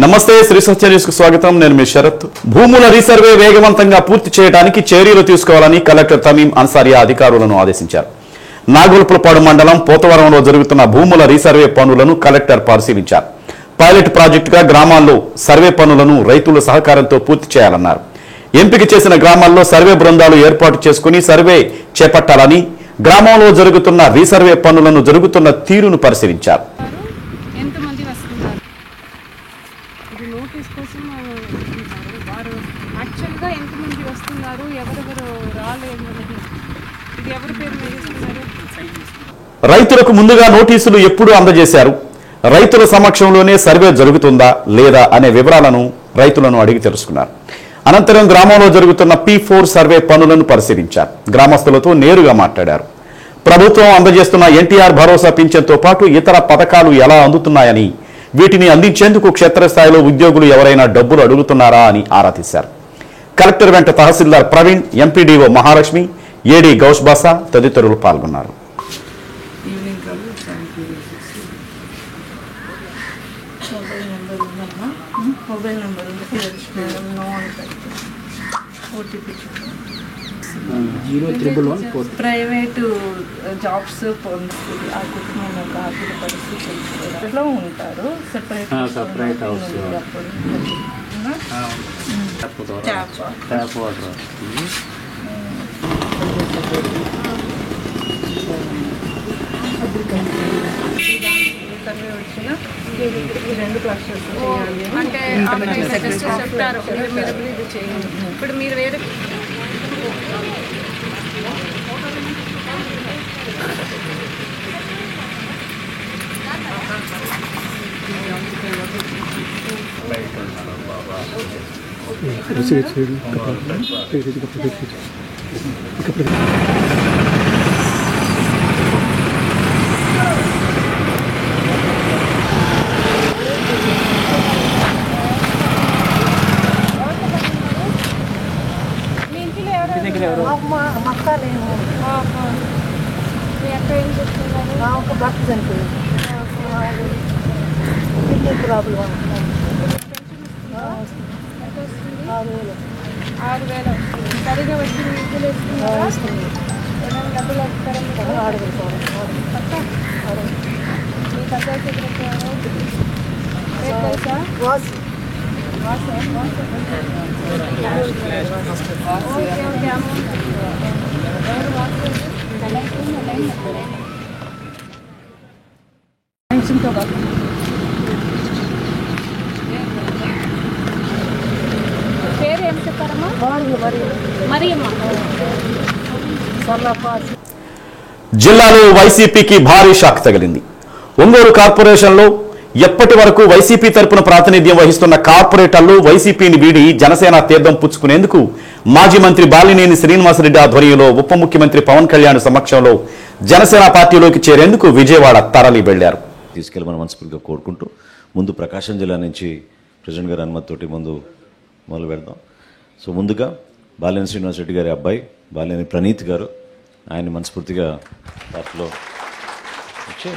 నమస్తే శ్రీ సత్య న్యూస్ కు స్వాగతం. నేను మీ శరత్. భూముల రీసర్వే వేగవంతంగా పూర్తి చేయడానికి చర్యలు తీసుకోవాలని కలెక్టర్ తమీం అన్సారియా అధికారులను ఆదేశించారు. నాగులుపులపాడు మండలం పోతవరంలో జరుగుతున్న భూముల రీసర్వే పనులను కలెక్టర్ పరిశీలించారు. పైలట్ ప్రాజెక్టుగా గ్రామాల్లో సర్వే పనులను రైతుల సహకారంతో పూర్తి చేయాలన్నారు. ఎంపిక చేసిన గ్రామాల్లో సర్వే బృందాలు ఏర్పాటు చేసుకుని సర్వే చేపట్టాలని, గ్రామంలో జరుగుతున్న రీసర్వే పనులను జరుగుతున్న తీరును పరిశీలించారు. రైతులకు ముందుగా నోటీసులు ఎప్పుడు అందజేశారు, రైతుల సమక్షంలోనే సర్వే జరుగుతుందా లేదా అనే వివరాలను రైతులను అడిగి తెలుసుకున్నారు. అనంతరం గ్రామంలో జరుగుతున్న P4 సర్వే పనులను పరిశీలించారు. గ్రామస్తులతో నేరుగా మాట్లాడారు. ప్రభుత్వం అందజేస్తున్న ఎన్టీఆర్ భరోసా పింఛన్తో పాటు ఇతర పథకాలు ఎలా అందుతున్నాయని, వీటిని అందించేందుకు క్షేత్రస్థాయిలో ఉద్యోగులు ఎవరైనా డబ్బులు అడుగుతున్నారా అని ఆరా తీశారు. కలెక్టర్ వెంట తహసీల్దార్ ప్రవీణ్, ఎంపీడీఓ మహాలక్ష్మి, ఏడీ గౌస్బాసా తదితరులు పాల్గొన్నారు. ప్రైవేటు జాబ్స్ పొందుతుంది ఆ కుటుంబం యొక్క ఆర్థిక పరిస్థితుల్లో ఉంటారు. Separate house tap water survey వచ్చిన ఈ 2 క్లస్టర్స్ చెప్తారు. ఇది చేయండి. ఇప్పుడు మీరు వేరే ఒక భర్త చనిపోయింది. ప్రాబ్లం 6,000 సరిగా వచ్చి డబ్బులు పేరు ఏం చెప్పారమ్మా? జిల్లాలో వైసీపీకి భారీ షాక్ తగిలింది. ఒంగోలు కార్పొరేషన్లో ఎప్పటి వరకు వైసీపీ తరపున ప్రాతినిధ్యం వహిస్తున్న కార్పొరేటర్లు వైసీపీని వీడి జనసేన తీర్థం పుచ్చుకునేందుకు మాజీ మంత్రి బాలినేని శ్రీనివాసరెడ్డి ఆధ్వర్యంలో ఉప ముఖ్యమంత్రి పవన్ కళ్యాణ్ సమక్షంలో జనసేన పార్టీలోకి చేరేందుకు విజయవాడ తరలి వెళ్లారు. తీసుకెళ్ళమని మనస్ఫూర్తిగా కోరుకుంటూ ముందు ప్రకాశం జిల్లా నుంచి ప్రెసిడెంట్ గారి అనుమతితోటి మొదలు పెడదాం. సో ముందుగా బాలినేని శ్రీనివాసరెడ్డి గారి అబ్బాయి బాలినేని ప్రణీత్ గారు, ఆయన్ని మనస్ఫూర్తిగా పార్టీలో వచ్చి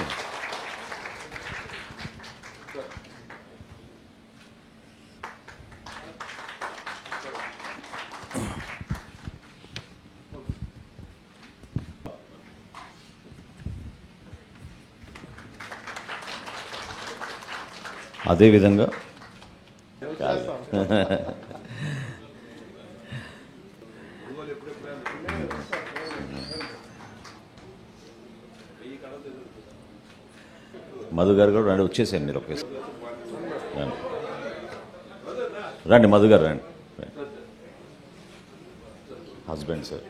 అదేవిధంగా మధు గారు కూడా రండి, వచ్చేసాను మీరు ఒకేసారి రండి. మధు గారు రండి, హస్బెండ్ సార్.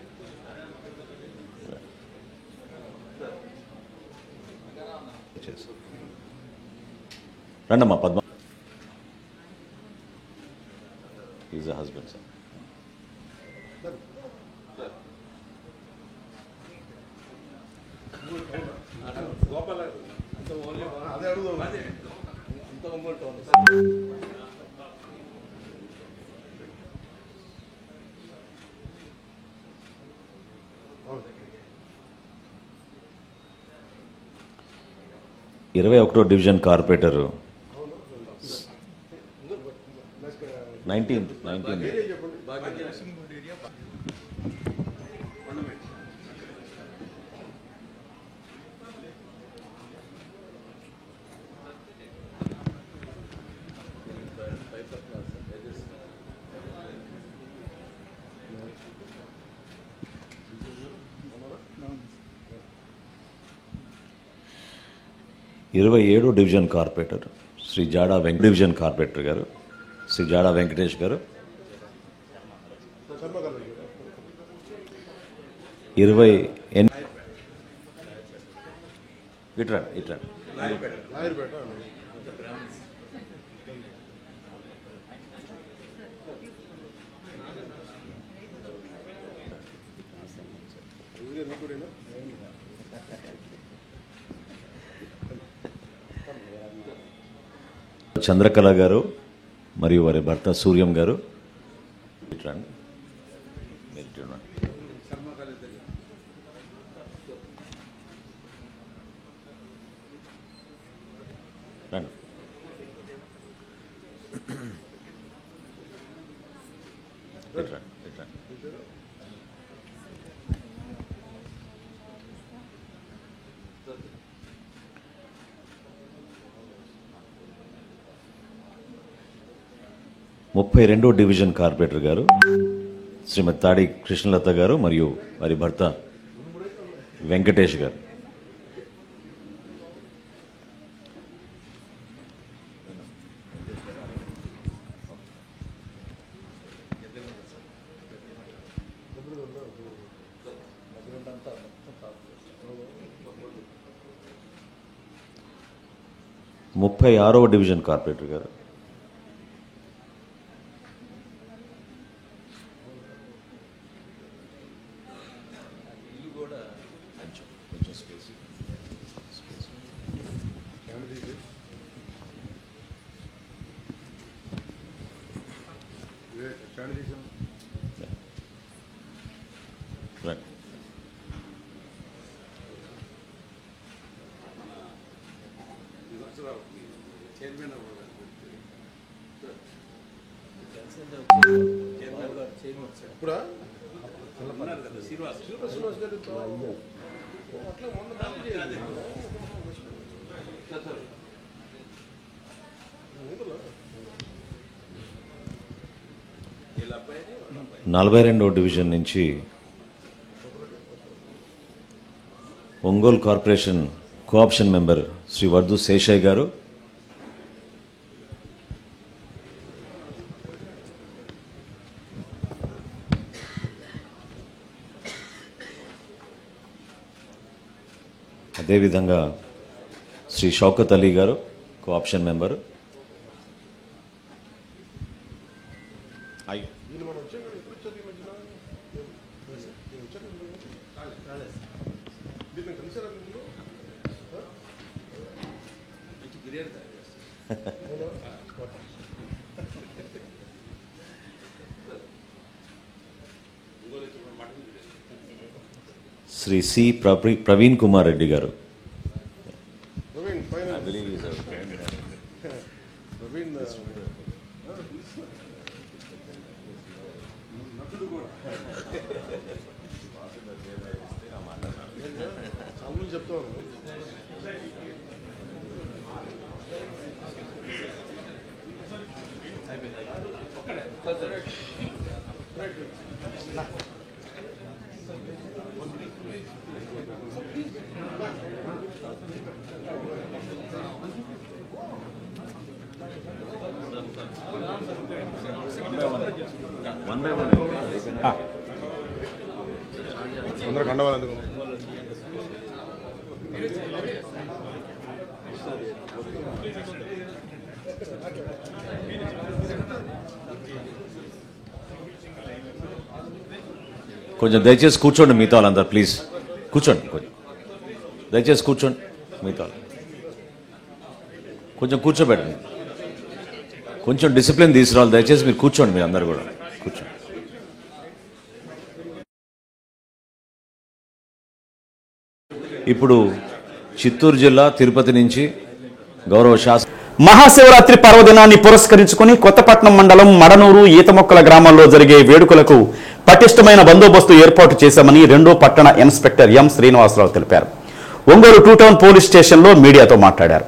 రండమ్మా Padma, is a husband sir. ఇరవై 21వ డివిజన్ కార్పొరేటర్ 19th. ఇరవై 27వ division corporator Shri Jada division corporator గారు శ్రీ జాడా వెంకటేష్ గారు, 28 ఇట్రా చంద్రకళ గారు మరియు వారి భర్త సూర్యం గారు రండి. ముప్పై 32వ డివిజన్ కార్పొరేటర్ గారు శ్రీమతి తాడి కృష్ణలత గారు మరియు వారి భర్త వెంకటేష్ గారు. ముప్పై 36వ డివిజన్ కార్పొరేటర్ గారు నలభై 42వ డివిజన్ నుంచి Ongole corporation co-option member Shri Vardhu Seshaiah గారు, అదేవిధంగా శ్రీ షౌకత్ అలీ గారు co-option member, Shri C Praveen Kumar Reddy గారు, కొంచెం దయచేసి కూర్చోండి మిగతా వాళ్ళందరూ, ప్లీజ్ కూర్చోండి, కొంచెం దయచేసి కూర్చోండి మిగతా వాళ్ళు, కొంచెం కూర్చోబెట్టండి, కొంచెం డిసిప్లిన్ తీసుకురావాలి, దయచేసి మీరు కూర్చోండి, మీరు అందరు కూడా కూర్చోండి. ఇప్పుడు చిత్తూరు జిల్లా తిరుపతి నుంచి గౌరవ మహాశివరాత్రి పర్వదినాన్ని పురస్కరించుకుని కొత్తపట్నం మండలం మడనూరు ఈతమొక్కల గ్రామాల్లో జరిగే వేడుకలకు పటిష్టమైన బందోబస్తు ఏర్పాటు చేశామని 2వ పట్టణ ఇన్స్పెక్టర్ ఎం శ్రీనివాసరావు తెలిపారు. ఒంగోలు 2 టౌన్ పోలీస్ స్టేషన్లో మీడియాతో మాట్లాడారు.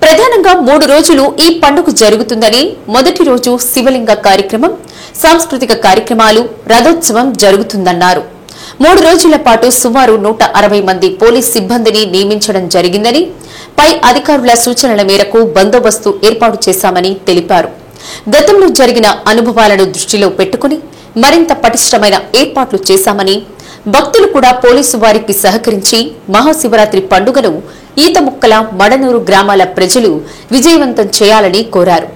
ప్రధానంగా 3 రోజులు ఈ పండుగ జరుగుతుందని, మొదటి రోజు శివలింగ కార్యక్రమం, సాంస్కృతిక కార్యక్రమాలు, రథోత్సవం జరుగుతుందన్నారు. 3 రోజుల పాటు సుమారు 160 మంది పోలీస్ సిబ్బందిని నియమించడం జరిగిందని, పై అధికారుల సూచనల మేరకు బందోబస్తు ఏర్పాటు చేశామని తెలిపారు. గతంలో జరిగిన అనుభవాలను దృష్టిలో పెట్టుకుని మరింత పటిష్టమైన ఏర్పాట్లు చేశామని, భక్తులు కూడా పోలీసు వారికి సహకరించి మహాశివరాత్రి పండుగను ఈతముక్కల మడనూరు గ్రామాల ప్రజలు విజయవంతం చేయాలని కోరారు.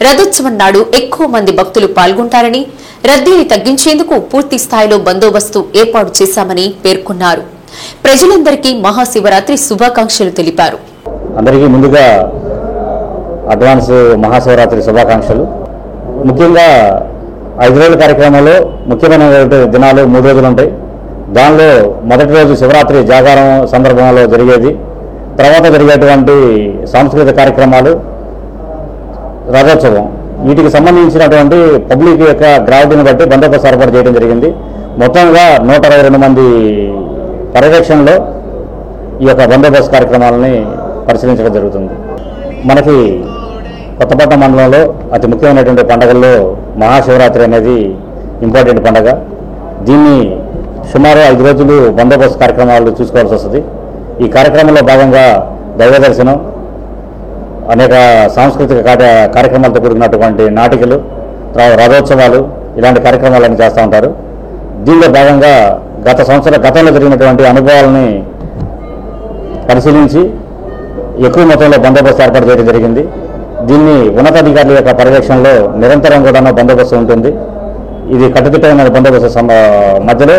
రథోత్సవం నాడు ఎక్కువ మంది భక్తులు పాల్గొంటారని, రద్దీని తగ్గించేందుకు పూర్తి స్థాయిలో బందోబస్తు ఏర్పాటు చేశామని పేర్కొన్నారు. ప్రజలందరికీ మహాశివరాత్రి శుభాకాంక్షలు తెలిపారు. అందరికీ ముందుగా అడ్వాన్స్ మహాశివరాత్రి శుభాకాంక్షలు. ముఖ్యంగా 5 రోజుల కార్యక్రమంలో ముఖ్యమైన దినాలు 3 రోజులు ఉంటాయి. దానిలో మొదటి రోజు శివరాత్రి జాగారం సందర్భంలో జరిగేది, తర్వాత జరిగేటువంటి సాంస్కృతిక కార్యక్రమాలు, రథోత్సవం, వీటికి సంబంధించినటువంటి పబ్లిక్ యొక్క గ్రావిటీని బట్టి బందోబస్తు ఏర్పాటు చేయడం జరిగింది. మొత్తంగా 162 మంది పర్యవేక్షణలో ఈ యొక్క బందోబస్తు కార్యక్రమాలని పరిశీలించడం జరుగుతుంది. మనకి కొత్తపట్నం మండలంలో అతి ముఖ్యమైనటువంటి పండుగల్లో మహాశివరాత్రి అనేది ఇంపార్టెంట్ పండుగ. దీన్ని సుమారు 5 రోజులు బందోబస్తు కార్యక్రమాలు చూసుకోవాల్సి వస్తుంది. ఈ కార్యక్రమంలో భాగంగా దైవ దర్శనం, అనేక సాంస్కృతిక కార్యక్రమాలతో కూడుకున్నటువంటి నాటికలు, రథోత్సవాలు, ఇలాంటి కార్యక్రమాలను చేస్తూ ఉంటారు. దీనిలో భాగంగా గతంలో జరిగినటువంటి అనుభవాలని పరిశీలించి ఎక్కువ మొత్తంలో బందోబస్తు ఏర్పాటు చేయడం జరిగింది. దీన్ని ఉన్నతాధికారుల యొక్క పర్యవేక్షణలో నిరంతరం కూడా బందోబస్తు ఉంటుంది. ఇది కట్టుదిట్టమైన బందోబస్తు మధ్యలో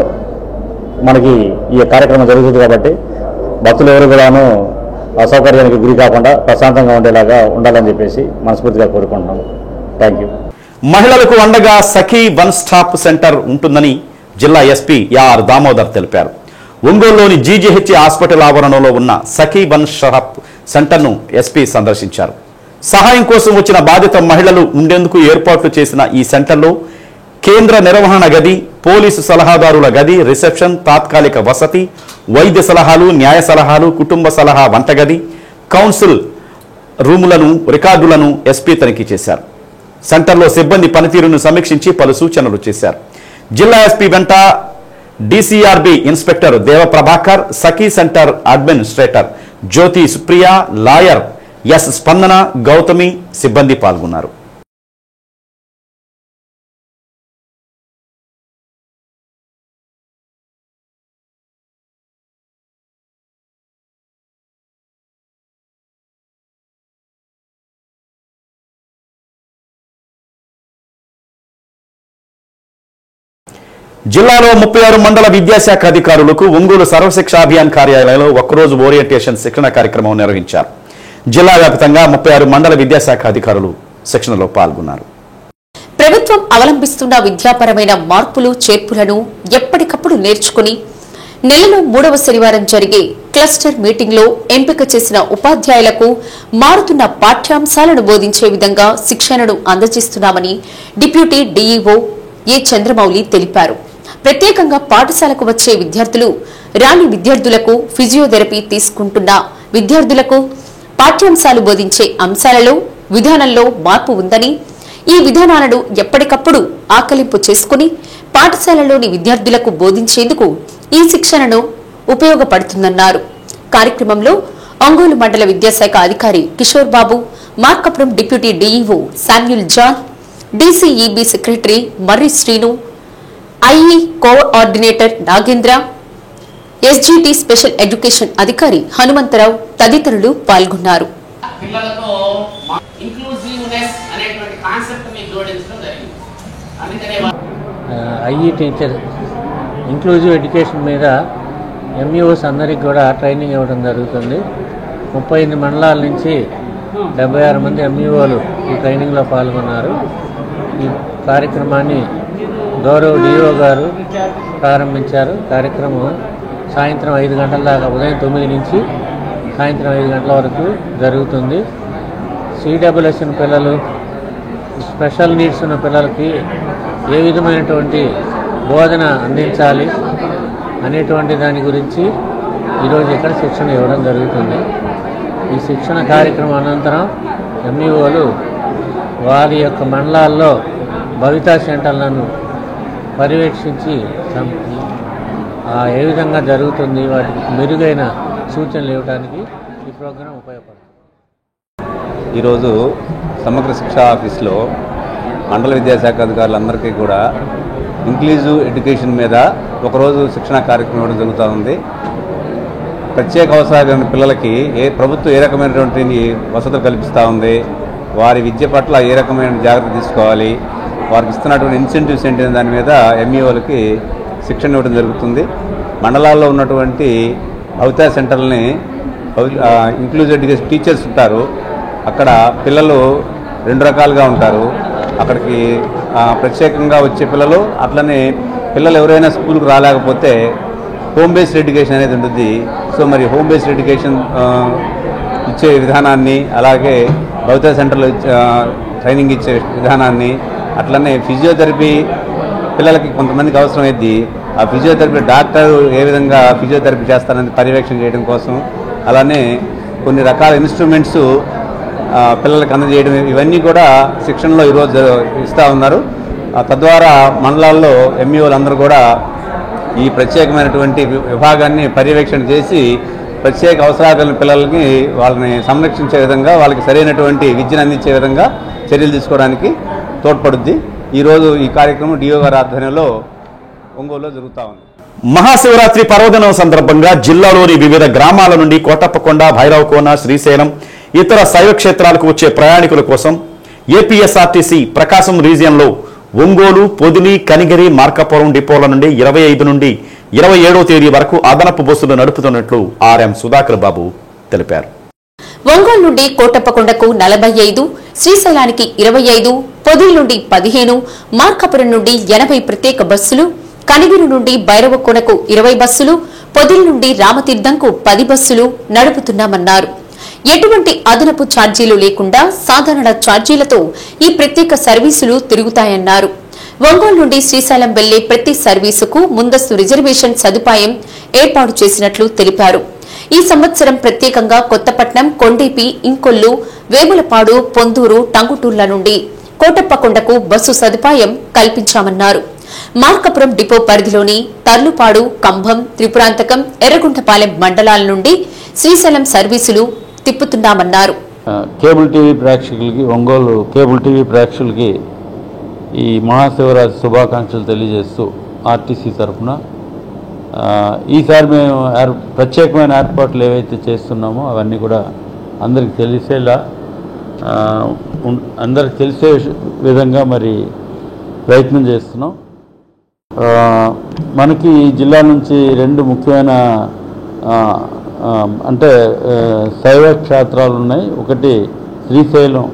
మనకి ఈ కార్యక్రమం జరుగుతుంది కాబట్టి భక్తులు ఎవరు కూడాను అసౌకర్యానికి గురి కాకుండా ప్రశాంతంగా ఉండేలాగా ఉండాలని చెప్పేసి మనస్ఫూర్తిగా కోరుకుంటున్నాం. Thank you. మహిళలకు అండగా సఖీ వన్ స్టాప్ సెంటర్ ఉంటుందని జిల్లా ఎస్పీ ఆర్ దామోదర్ తెలిపారు. ఒంగోలులోని జీజీహెచ్ హాస్పిటల్ ఆవరణలో ఉన్న సఖీ వన్ స్టాప్ సెంటర్ను ఎస్పీ సందర్శించారు. సహాయం కోసం వచ్చిన బాధిత మహిళలు ఉండేందుకు ఏర్పాట్లు చేసిన ఈ సెంటర్లో కేంద్ర నిర్వహణ గది, పోలీసు సలహాదారుల గది, రిసెప్షన్, తాత్కాలిక వసతి, వైద్య సలహాలు, న్యాయ సలహాలు, కుటుంబ సలహా వంటగది, కౌన్సిల్ రూములను, రికార్డులను ఎస్పీ తనిఖీ చేశారు. సెంటర్లో సిబ్బంది పనితీరును సమీక్షించి పలు సూచనలు చేశారు. జిల్లా ఎస్పీ వెంట డిసిఆర్బి ఇన్స్పెక్టర్ దేవప్రభాకర్, సఖీ సెంటర్ అడ్మినిస్ట్రేటర్ జ్యోతి సుప్రియ, లాయర్ ఎస్ స్పందన, గౌతమి సిబ్బంది పాల్గొన్నారు. జిల్లాలో 36 మండల విద్యాశాఖ అధికారులకు ఒంగోలు సర్వశిక్ష అభియాన్ కార్యాలయంలో ఒక్కరోజు ఓరియంటేషన్ శిక్షణ కార్యక్రమం నిర్వహించారు. జిల్లా వ్యాప్తంగా 36 మండల విద్యాశాఖ అధికారులు శిక్షణలో పాల్గొన్నారు. ప్రభుత్వం అవలంబిస్తున్న విద్యాపరమైన మార్పులు చేర్పులను ఎప్పటికప్పుడు నేర్చుకుని నెలలో 3వ శనివారం జరిగే క్లస్టర్ మీటింగ్లో ఎంపిక చేసిన ఉపాధ్యాయులకు మారుతున్న పాఠ్యాంశాలను బోధించే విధంగా శిక్షణను అందజేస్తున్నామని డిప్యూటీ డీఈఓ ఏ చంద్రమౌళి తెలిపారు. ప్రత్యేకంగా పాఠశాలకు వచ్చే విద్యార్థులు, రాని విద్యార్థులకు, ఫిజియోథెరపీ తీసుకుంటున్న విద్యార్థులకు పాఠ్యాంశాలు బోధించే అంశాలలో, విధానంలో మార్పు ఉందని, ఈ విధానాలను ఎప్పటికప్పుడు ఆకలింపు చేసుకుని పాఠశాలలోని విద్యార్థులకు బోధించేందుకు ఈ శిక్షణను ఉపయోగపడుతుందన్నారు. కార్యక్రమంలో ఒంగోలు మండల విద్యాశాఖ అధికారి Kishore Babu, Markapuram deputy DEO Samuel John, DCEB secretary Marri Srinu, IE coordinator Nagendra, SGT special education అధికారి హనుమంతరావు తదితరులు పాల్గొన్నారు. ఐఈ టీచర్ ఇంక్లూజివ్ ఎడ్యుకేషన్ మీద ఎంఈఓస్ అందరికి కూడా ట్రైనింగ్ ఇవ్వడం జరుగుతుంది. 38 మండలాల నుంచి 76 మంది ఎంఈఓలు ఈ ట్రైనింగ్లో పాల్గొన్నారు. ఈ కార్యక్రమాన్ని గౌరవ డిఓ గారు ప్రారంభించారు. కార్యక్రమం సాయంత్రం 5 గంటల దాకా, ఉదయం 9 నుంచి సాయంత్రం 5 గంటల వరకు జరుగుతుంది. సిడబ్ల్యూఎస్ పిల్లలు, స్పెషల్ నీడ్స్ ఉన్న పిల్లలకి ఏ విధమైనటువంటి బోధన అందించాలి అనేటువంటి దాని గురించి ఈరోజు ఇక్కడ శిక్షణ ఇవ్వడం జరుగుతుంది. ఈ శిక్షణ కార్యక్రమం అనంతరం ఎంఈఓలు వారి యొక్క మండలాల్లో భవితా సెంటర్లను పర్యవేక్షించి ఏ విధంగా జరుగుతుంది వాటికి మెరుగైన సూచనలు ఇవ్వడానికి ఈ ప్రోగ్రాం ఉపయోగపడుతుంది. ఈరోజు సమగ్ర శిక్షా ఆఫీస్లో మండల విద్యాశాఖ అధికారులందరికీ కూడా ఇంక్లూజివ్ ఎడ్యుకేషన్ మీద ఒకరోజు శిక్షణ కార్యక్రమం ఇవ్వడం జరుగుతూ ఉంది. ప్రత్యేక అవసరాలు పిల్లలకి ప్రభుత్వం ఏ రకమైనటువంటి వసతులు కల్పిస్తూ ఉంది, వారి విద్య పట్ల ఏ రకమైన జాగ్రత్త తీసుకోవాలి, వారికి ఇస్తున్నటువంటి ఇన్సెంటివ్స్ ఏంటి దాని మీద ఎంఈఓలకి శిక్షణ ఇవ్వడం జరుగుతుంది. మండలాల్లో ఉన్నటువంటి భవితా సెంటర్లని ఇంక్లూజివ్ ఎడ్యుకేషన్ టీచర్స్ ఉంటారు. అక్కడ పిల్లలు 2 రకాలుగా ఉంటారు. అక్కడికి ప్రత్యేకంగా వచ్చే పిల్లలు, అట్లనే పిల్లలు ఎవరైనా స్కూల్కి రాలేకపోతే హోమ్ బేస్డ్ ఎడ్యుకేషన్ అనేది ఉంటుంది. సో మరి హోమ్ బేస్డ్ ఎడ్యుకేషన్ ఇచ్చే విధానాన్ని, అలాగే భవితా సెంటర్లో ట్రైనింగ్ ఇచ్చే విధానాన్ని, అట్లనే ఫిజియోథెరపీ పిల్లలకి కొంతమందికి అవసరమైంది. ఆ ఫిజియోథెరపీ డాక్టర్ ఏ విధంగా ఫిజియోథెరపీ చేస్తారని పర్యవేక్షణ చేయడం కోసం, అలానే కొన్ని రకాల ఇన్స్ట్రుమెంట్స్ పిల్లలకు అందజేయడం, ఇవన్నీ కూడా శిక్షణలో ఈరోజు ఇస్తూ ఉన్నారు. తద్వారా మండలాల్లో ఎంఈఓలు అందరూ కూడా ఈ ప్రత్యేకమైనటువంటి విభాగాన్ని పర్యవేక్షణ చేసి ప్రత్యేక అవసరాలు కలిగిన పిల్లలకి వాళ్ళని సంరక్షించే విధంగా, వాళ్ళకి సరైనటువంటి విద్యను అందించే విధంగా చర్యలు తీసుకోవడానికి తోడ్పడుద్ది. ఈరోజు ఈ కార్యక్రమం డిఓ గారి ఆధ్వర్యంలో ఒంగోలులో జరుగుతూ ఉంది. మహాశివరాత్రి పర్వదినం సందర్భంగా జిల్లాలోని వివిధ గ్రామాల నుండి కోటప్పకొండ, భైరవకోన, శ్రీశైలం, ఇతర శైవ క్షేత్రాలకు వచ్చే ప్రయాణికుల కోసం ఏపీఎస్ఆర్టీసీ ప్రకాశం రీజియన్లో ఒంగోలు, పొదిలి, కనిగిరి, మార్కాపురం డిపోల నుండి 25 నుండి 27వ తేదీ వరకు అదనపు బస్సులు నడుపుతున్నట్లు ఆర్ఎం సుధాకర్ బాబు తెలిపారు. ఒంగోలు నుండి కోటప్పకొండకు 45, శ్రీశైలానికి 25, పొదిలి నుండి 15, మార్కాపురం నుండి 80 ప్రత్యేక బస్సులు, కనిగిరి నుండి భైరవకోనకు 20 బస్సులు, పొదిలి నుండి రామతీర్థంకు 10 బస్సులు నడుపుతున్నామన్నారు. ఎటువంటి అదనపు ఛార్జీలు లేకుండా సాధారణ ఛార్జీలతో ఈ ప్రత్యేక సర్వీసులు తిరుగుతాయన్నారు. ఒంగోలు నుండి శ్రీశైలం వెళ్లే ప్రతి సర్వీసుకు ముందస్తు రిజర్వేషన్ సదుపాయం ఏర్పాటు చేసినట్లు తెలిపారు. ఈ సంవత్సరం ప్రత్యేకంగా కొత్తపట్నం, కొండేపి, ఇంకొల్లు, వేములపాడు, పొందూరు, టంగుటూర్ల నుండి కోటప్పకొండకు బస్సు సదుపాయం కల్పించామన్నారు. మార్కాపురం డిపో పరిధిలోని తర్లుపాడు, కంభం, త్రిపురాంతకం, ఎర్రగుంటపాలెం మండలాల నుండి శ్రీశైలం సర్వీసులు తిప్పుతున్నామన్నారు. కేబుల్ టీవీ ప్రేక్షకులకి, ఒంగోలు కేబుల్ టీవీ ప్రేక్షకులకి ఈ మహాశివరాత్రి శుభాకాంక్షలు తెలియజేస్తూ ఆర్టీసీ తరఫున ఈసారి మేము ప్రత్యేకమైన ఏర్పాట్లు ఏవైతే చేస్తున్నామో అవన్నీ కూడా అందరికి తెలిసే విధంగా మరి ప్రయత్నం చేస్తున్నాం. మనకి ఈ జిల్లా నుంచి 2 ముఖ్యమైన అంటే శైవ క్షేత్రాలు ఉన్నాయి. ఒకటి శ్రీశైలం,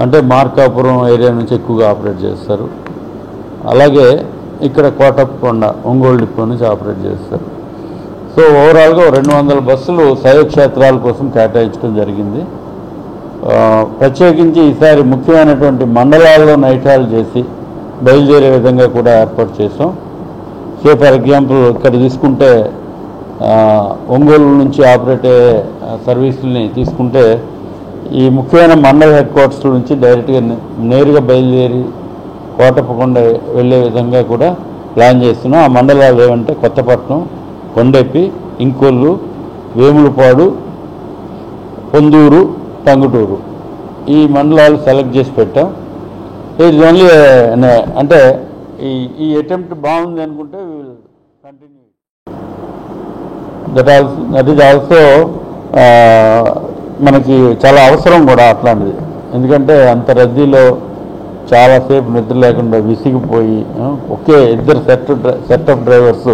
అంటే మార్కాపురం ఏరియా నుంచి ఎక్కువగా ఆపరేట్ చేస్తారు. అలాగే ఇక్కడ కోటప్పకొండ, ఒంగోలు డిపో నుంచి ఆపరేట్ చేస్తారు. సో ఓవరాల్గా 200 బస్సులు శైవ క్షేత్రాల కోసం కేటాయించడం జరిగింది. ప్రత్యేకించి ఈసారి ముఖ్యమైనటువంటి మండలాల్లో నైట్ హాల్ చేసి బయలుదేరే విధంగా కూడా ఏర్పాటు చేసాం. సో ఫర్ ఎగ్జాంపుల్ ఇక్కడ తీసుకుంటే ఒంగోలు నుంచి ఆపరేట్ అయ్యే సర్వీసుల్ని తీసుకుంటే ఈ ముఖ్యమైన మండల హెడ్ క్వార్టర్స్ నుంచి డైరెక్ట్గా నేరుగా బయలుదేరి కోటప్పకొండ వెళ్ళే విధంగా కూడా ప్లాన్ చేస్తున్నాం. ఆ మండలాలు ఏమంటే కొత్తపట్నం, కొండెపి, ఇంకొల్లు, వేములపాడు, పొందూరు, టంగుటూరు ఈ మండలాలు సెలెక్ట్ చేసి పెట్టాం. ఇట్స్ ఓన్లీ అంటే ఈ అటెంప్ట్ బాగుంది అనుకుంటే కంటిన్యూ. దట్ ఈజ్ ఆల్సో మనకి చాలా అవసరం కూడా అట్లాంటిది. ఎందుకంటే అంత రద్దీలో చాలాసేపు నిద్ర లేకుండా విసిగిపోయి ఒకే ఇద్దరు సెట్ ఆఫ్ డ్రైవర్స్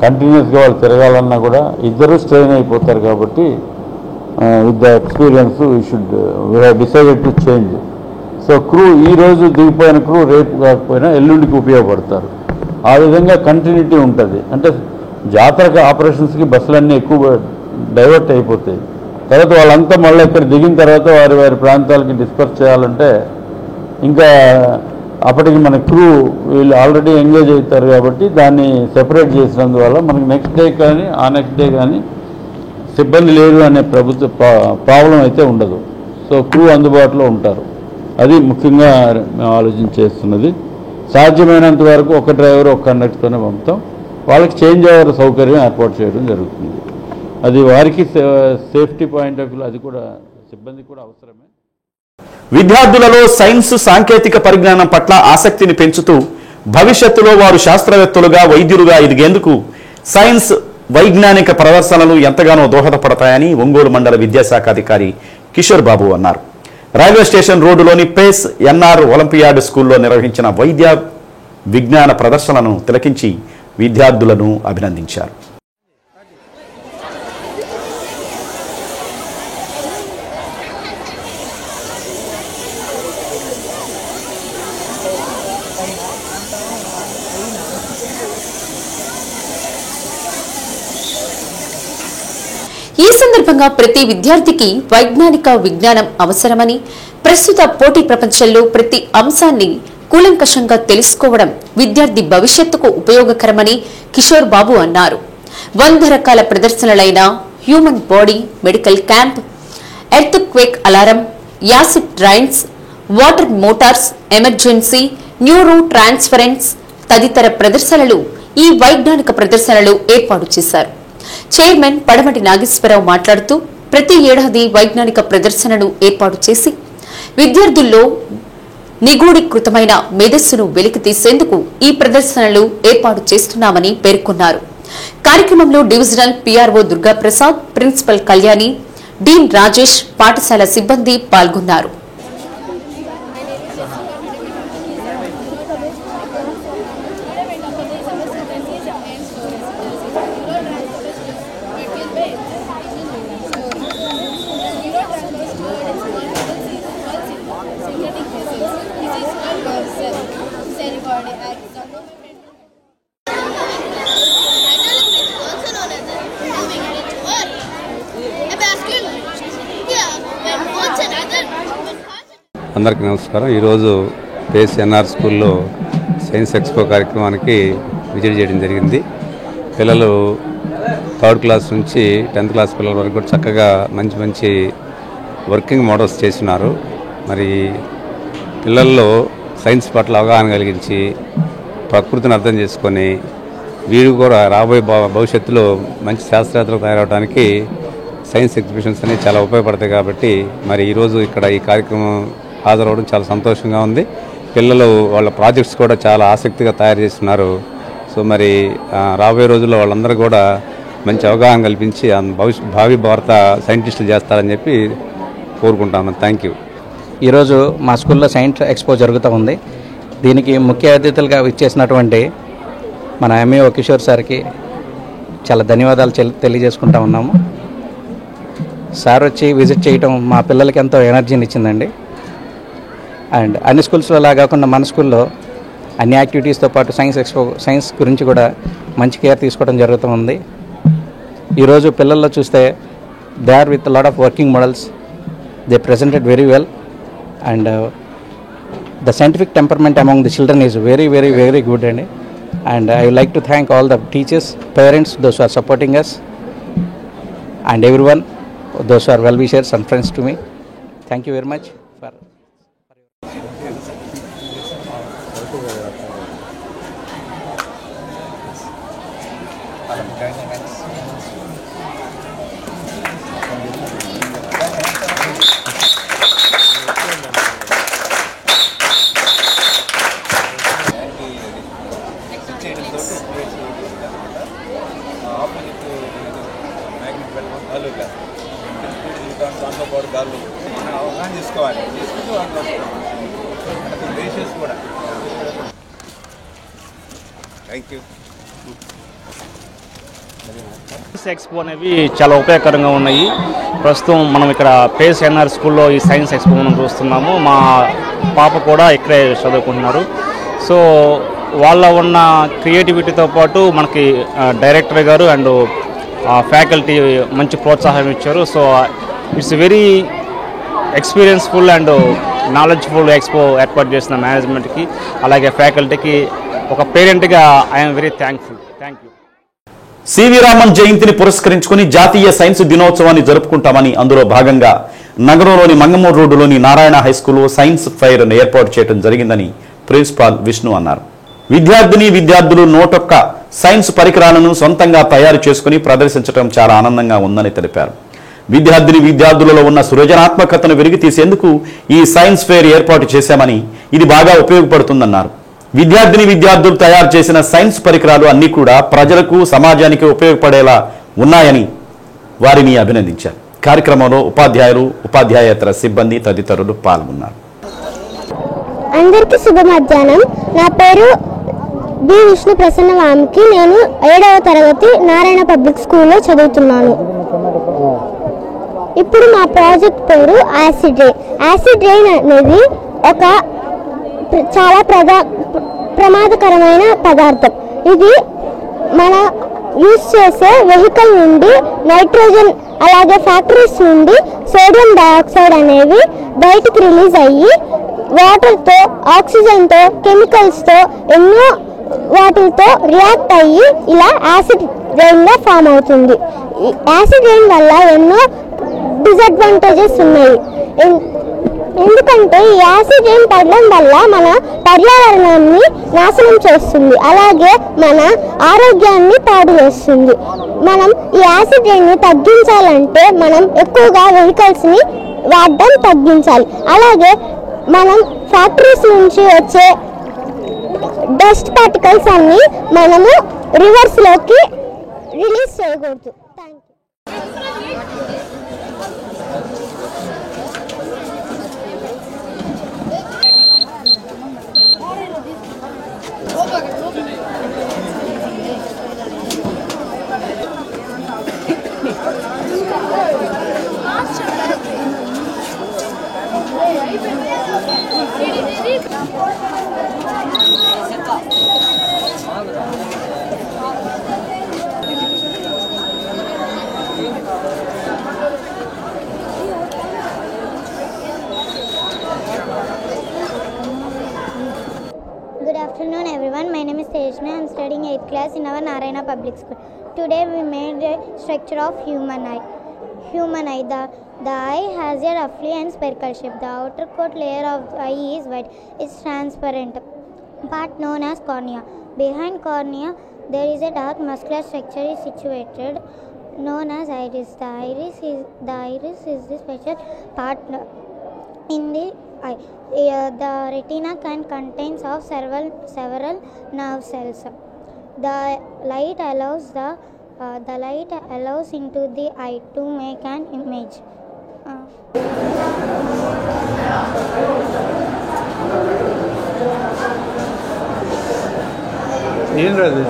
కంటిన్యూస్గా వాళ్ళు తిరగాలన్నా కూడా ఇద్దరు స్ట్రెయిన్ అయిపోతారు. కాబట్టి with the experience we have decided to change. So crew ఈరోజు దిగిపోయిన క్రూ రేపు కాకపోయినా ఎల్లుండికి ఉపయోగపడతారు. ఆ విధంగా కంటిన్యూటీ ఉంటుంది. అంటే జాతర ఆపరేషన్స్కి బస్సులన్నీ ఎక్కువ డైవర్ట్ అయిపోతాయి. తర్వాత వాళ్ళంతా మళ్ళీ ఇక్కడ దిగిన తర్వాత వారి వారి ప్రాంతాలకి డిస్పర్స్ చేయాలంటే ఇంకా అప్పటికి మన క్రూ వీళ్ళు ఆల్రెడీ ఎంగేజ్ అవుతారు కాబట్టి దాన్ని సెపరేట్ చేసినందువల్ల మనకి నెక్స్ట్ డే కానీ ఆ నెక్స్ట్ డే కానీ సిబ్బంది లేదు అనే ప్రాబ్లం అయితే ఉండదు. సో క్రూ అందుబాటులో ఉంటారు. అది ముఖ్యంగా మేము ఆలోచించేస్తున్నది. సాధ్యమైనంత వరకు ఒక డ్రైవర్ ఒక కండక్టర్తోనే పంపుతాం. వాళ్ళకి చేంజ్ ఓవర్ సౌకర్యం ఏర్పాటు చేయడం జరుగుతుంది. అది వారికి సేఫ్టీ పాయింట్ ఆఫ్ వ్యూ అది కూడా సిబ్బందికి కూడా అవసరమే. విద్యార్థులలో సైన్స్ సాంకేతిక పరిజ్ఞానం పట్ల ఆసక్తిని పెంచుతూ భవిష్యత్తులో వారు శాస్త్రవేత్తలుగా వైద్యులుగా ఎదిగేందుకు సైన్స్ వైజ్ఞానిక ప్రదర్శనలు ఎంతగానో దోహదపడతాయని ఒంగోలు మండల విద్యాశాఖ అధికారి కిషోర్ బాబు అన్నారు. రైల్వే స్టేషన్ రోడ్డులోని పేస్ ఎన్ఆర్ ఒలింపియాడ్ స్కూల్లో నిర్వహించిన వైద్య విజ్ఞాన ప్రదర్శనలను తిలకించి విద్యార్థులను అభినందించారు. ఈ సందర్భంగా ప్రతి విద్యార్థికి వైజ్ఞానిక విజ్ఞానం అవసరమని, ప్రస్తుత పోటీ ప్రపంచంలో ప్రతి అంశాన్ని కూలంకషంగా తెలుసుకోవడం విద్యార్థి భవిష్యత్తుకు ఉపయోగకరమని కిషోర్ బాబు అన్నారు. 100 రకాల ప్రదర్శనలైన human body, medical camp, earthquake alarm, acid rains, water motors, emergency, neuro transference తదితర ప్రదర్శనలు ఈ వైజ్ఞానిక ప్రదర్శనలు ఏర్పాటు చేశారు. చైర్మన్ పడమటి నాగేశ్వరరావు మాట్లాడుతూ ప్రతి ఏడాది వైజ్ఞానిక ప్రదర్శనను ఏర్పాటు చేసి విద్యార్థుల్లో నిగూఢీకృతమైన మేధస్సును వెలికితీసేందుకు ఈ ప్రదర్శనలు ఏర్పాటు చేస్తున్నామని పేర్కొన్నారు. కార్యక్రమంలో divisional PRO Durgaprasad, principal Kalyani, dean Rajesh, పాఠశాల సిబ్బంది పాల్గొన్నారు. అందరికీ నమస్కారం. ఈరోజు పేస్ ఎన్ఆర్ స్కూల్లో సైన్స్ ఎక్స్పో కార్యక్రమానికి విజిట్ చేయడం జరిగింది. పిల్లలు 3rd క్లాస్ నుంచి 10th క్లాస్ పిల్లల వరకు కూడా చక్కగా మంచి వర్కింగ్ మోడల్స్ చేస్తున్నారు. మరి పిల్లల్లో సైన్స్ పట్ల అవగాహన కలిగించి ప్రకృతిని అర్థం చేసుకొని వీరు కూడా రాబోయే భవిష్యత్తులో మంచి శాస్త్రవేత్తలు తయారవడానికి సైన్స్ ఎగ్జిబిషన్స్ అనేవి చాలా ఉపయోగపడతాయి. కాబట్టి మరి ఈరోజు ఇక్కడ ఈ కార్యక్రమం హాజరవడం చాలా సంతోషంగా ఉంది. పిల్లలు వాళ్ళ ప్రాజెక్ట్స్ కూడా చాలా ఆసక్తిగా తయారు చేస్తున్నారు. సో మరి రాబోయే రోజుల్లో వాళ్ళందరూ కూడా మంచి అవగాహన కల్పించి భావి భారత సైంటిస్టులు చేస్తారని చెప్పి కోరుకుంటాను. Thank you. ఈరోజు మా స్కూల్లో సైన్స్ ఎక్స్పో జరుగుతూ ఉంది. దీనికి ముఖ్య అతిథులుగా ఇచ్చేసినటువంటి మన ఎంఈఓ కిషోర్ సార్కి చాలా ధన్యవాదాలు తెలియజేసుకుంటా ఉన్నాము. సార్ వచ్చి విజిట్ చేయటం మా పిల్లలకి ఎంతో ఎనర్జీని ఇచ్చిందండి. అండ్ అన్ని స్కూల్స్లో లా కాకుండా మన స్కూల్లో అన్ని యాక్టివిటీస్తో పాటు సైన్స్ గురించి కూడా మంచి కేర్ తీసుకోవడం జరుగుతూ ఉంది. ఈరోజు పిల్లల్లో చూస్తే they are with lot of working models. They presented very well and the scientific temperament among the children is very very very good అండి. And I would like to thank all the teachers, parents, those who are supporting us, and everyone, those who are well-wishers and friends to me. Thank you very much for thank you. Science expo అనేవి చాలా ఉపయోగకరంగా ఉన్నాయి. ప్రస్తుతం మనం ఇక్కడ face NR స్కూల్లో ఈ science expo మనం చూస్తున్నాము. మా పాప కూడా ఇక్కడే చదువుకుంటున్నారు. సో వాళ్ళ ఉన్న క్రియేటివిటీతో పాటు మనకి డైరెక్టర్ గారు అండ్ ఫ్యాకల్టీ మంచి ప్రోత్సాహం ఇచ్చారు. So it's very experienceful and knowledgeful expo ఏర్పాటు చేసిన మేనేజ్మెంట్కి అలాగే ఫ్యాకల్టీకి ఒక పేరెంట్గా I'm very thankful. Thank you. C V Raman జయంతిని పురస్కరించుకుని జాతీయ సైన్స్ దినోత్సవాన్ని జరుపుకుంటామని అందులో భాగంగా నగరంలోని మంగమూరు రోడ్డులోని నారాయణ హైస్కూల్లో సైన్స్ ఫైర్ ఏర్పాటు చేయడం జరిగిందని ప్రిన్సిపాల్ విష్ణు అన్నారు. విద్యార్థులు 101 సైన్స్ పరికరాలను సొంతంగా తయారు చేసుకుని ప్రదర్శించడం చాలా ఆనందంగా ఉందని తెలిపారు. విద్యార్థులలో ఉన్న సృజనాత్మకతను వెలికి తీసేందుకు ఈ సైన్స్ ఫెయిర్ ఏర్పాటు చేశామని ఇది బాగా ఉపయోగపడుతుందన్నారు. విద్యార్థులు తయారు చేసిన సైన్స్ పరికరాలు అన్ని కూడా ప్రజలకు సమాజానికి ఉపయోగపడేలా ఉన్నాయని వారిని అభినందించారు. కార్యక్రమంలో ఉపాధ్యాయులు ఉపాధ్యాయేతర సిబ్బంది తదితరులు పాల్గొన్నారు. అందరికీ శుభ మధ్యాహ్నం. నా పేరు బి విష్ణు ప్రసన్న వామికి. నేను 7వ తరగతి నారాయణ పబ్లిక్ స్కూల్లో చదువుతున్నాను. ఇప్పుడు మా ప్రాజెక్ట్ పేరు యాసిడ్ రెయిన్. యాసిడ్ రెయిన్ అనేది ఒక చాలా ప్రమాదకరమైన పదార్థం. ఇది మన యూజ్ చేసే వెహికల్ నుండి నైట్రోజన్ అలాగే ఫ్యాక్టరీస్ నుండి సోడియం డయాక్సైడ్ అనేవి బయటికి రిలీజ్ అయ్యి వాటర్తో, ఆక్సిజన్తో, కెమికల్స్తో ఎన్నో వాటితో రియాక్ట్ అయ్యి ఇలా యాసిడ్ రెయిన్గా ఫామ్ అవుతుంది. యాసిడ్ రెయిన్ వల్ల ఎన్నో డిసడ్వాంటేజెస్ ఉన్నాయి. ఎందుకంటే ఈ యాసిడ్ రెయిన్ పడడం వల్ల మన పర్యావరణాన్ని నాశనం చేస్తుంది, అలాగే మన ఆరోగ్యాన్ని పాడు చేస్తుంది. మనం ఈ యాసిడ్ రెయిన్ని తగ్గించాలంటే మనం ఎక్కువగా వెహికల్స్ని వాడడం తగ్గించాలి. అలాగే మనం ఫ్యాక్టరీస్ నుంచి వచ్చే డస్ట్ పార్టికల్స్ అన్ని మనము రివర్స్లోకి రిలీజ్ చేయకూడదు. Thank Good afternoon everyone. My name is Tejna. I am studying 8th class in our Narayana Public School. Today we made a structure of human eye. The eye has a roughly and spherical shape. The outer coat layer of the eye is white. It's transparent part known as cornea. Behind cornea there is a dark muscular structure is situated known as iris. The iris is the special part in the eye. The retina can contains of several nerve cells. The light allows into the eye to make an image. ఏంటది?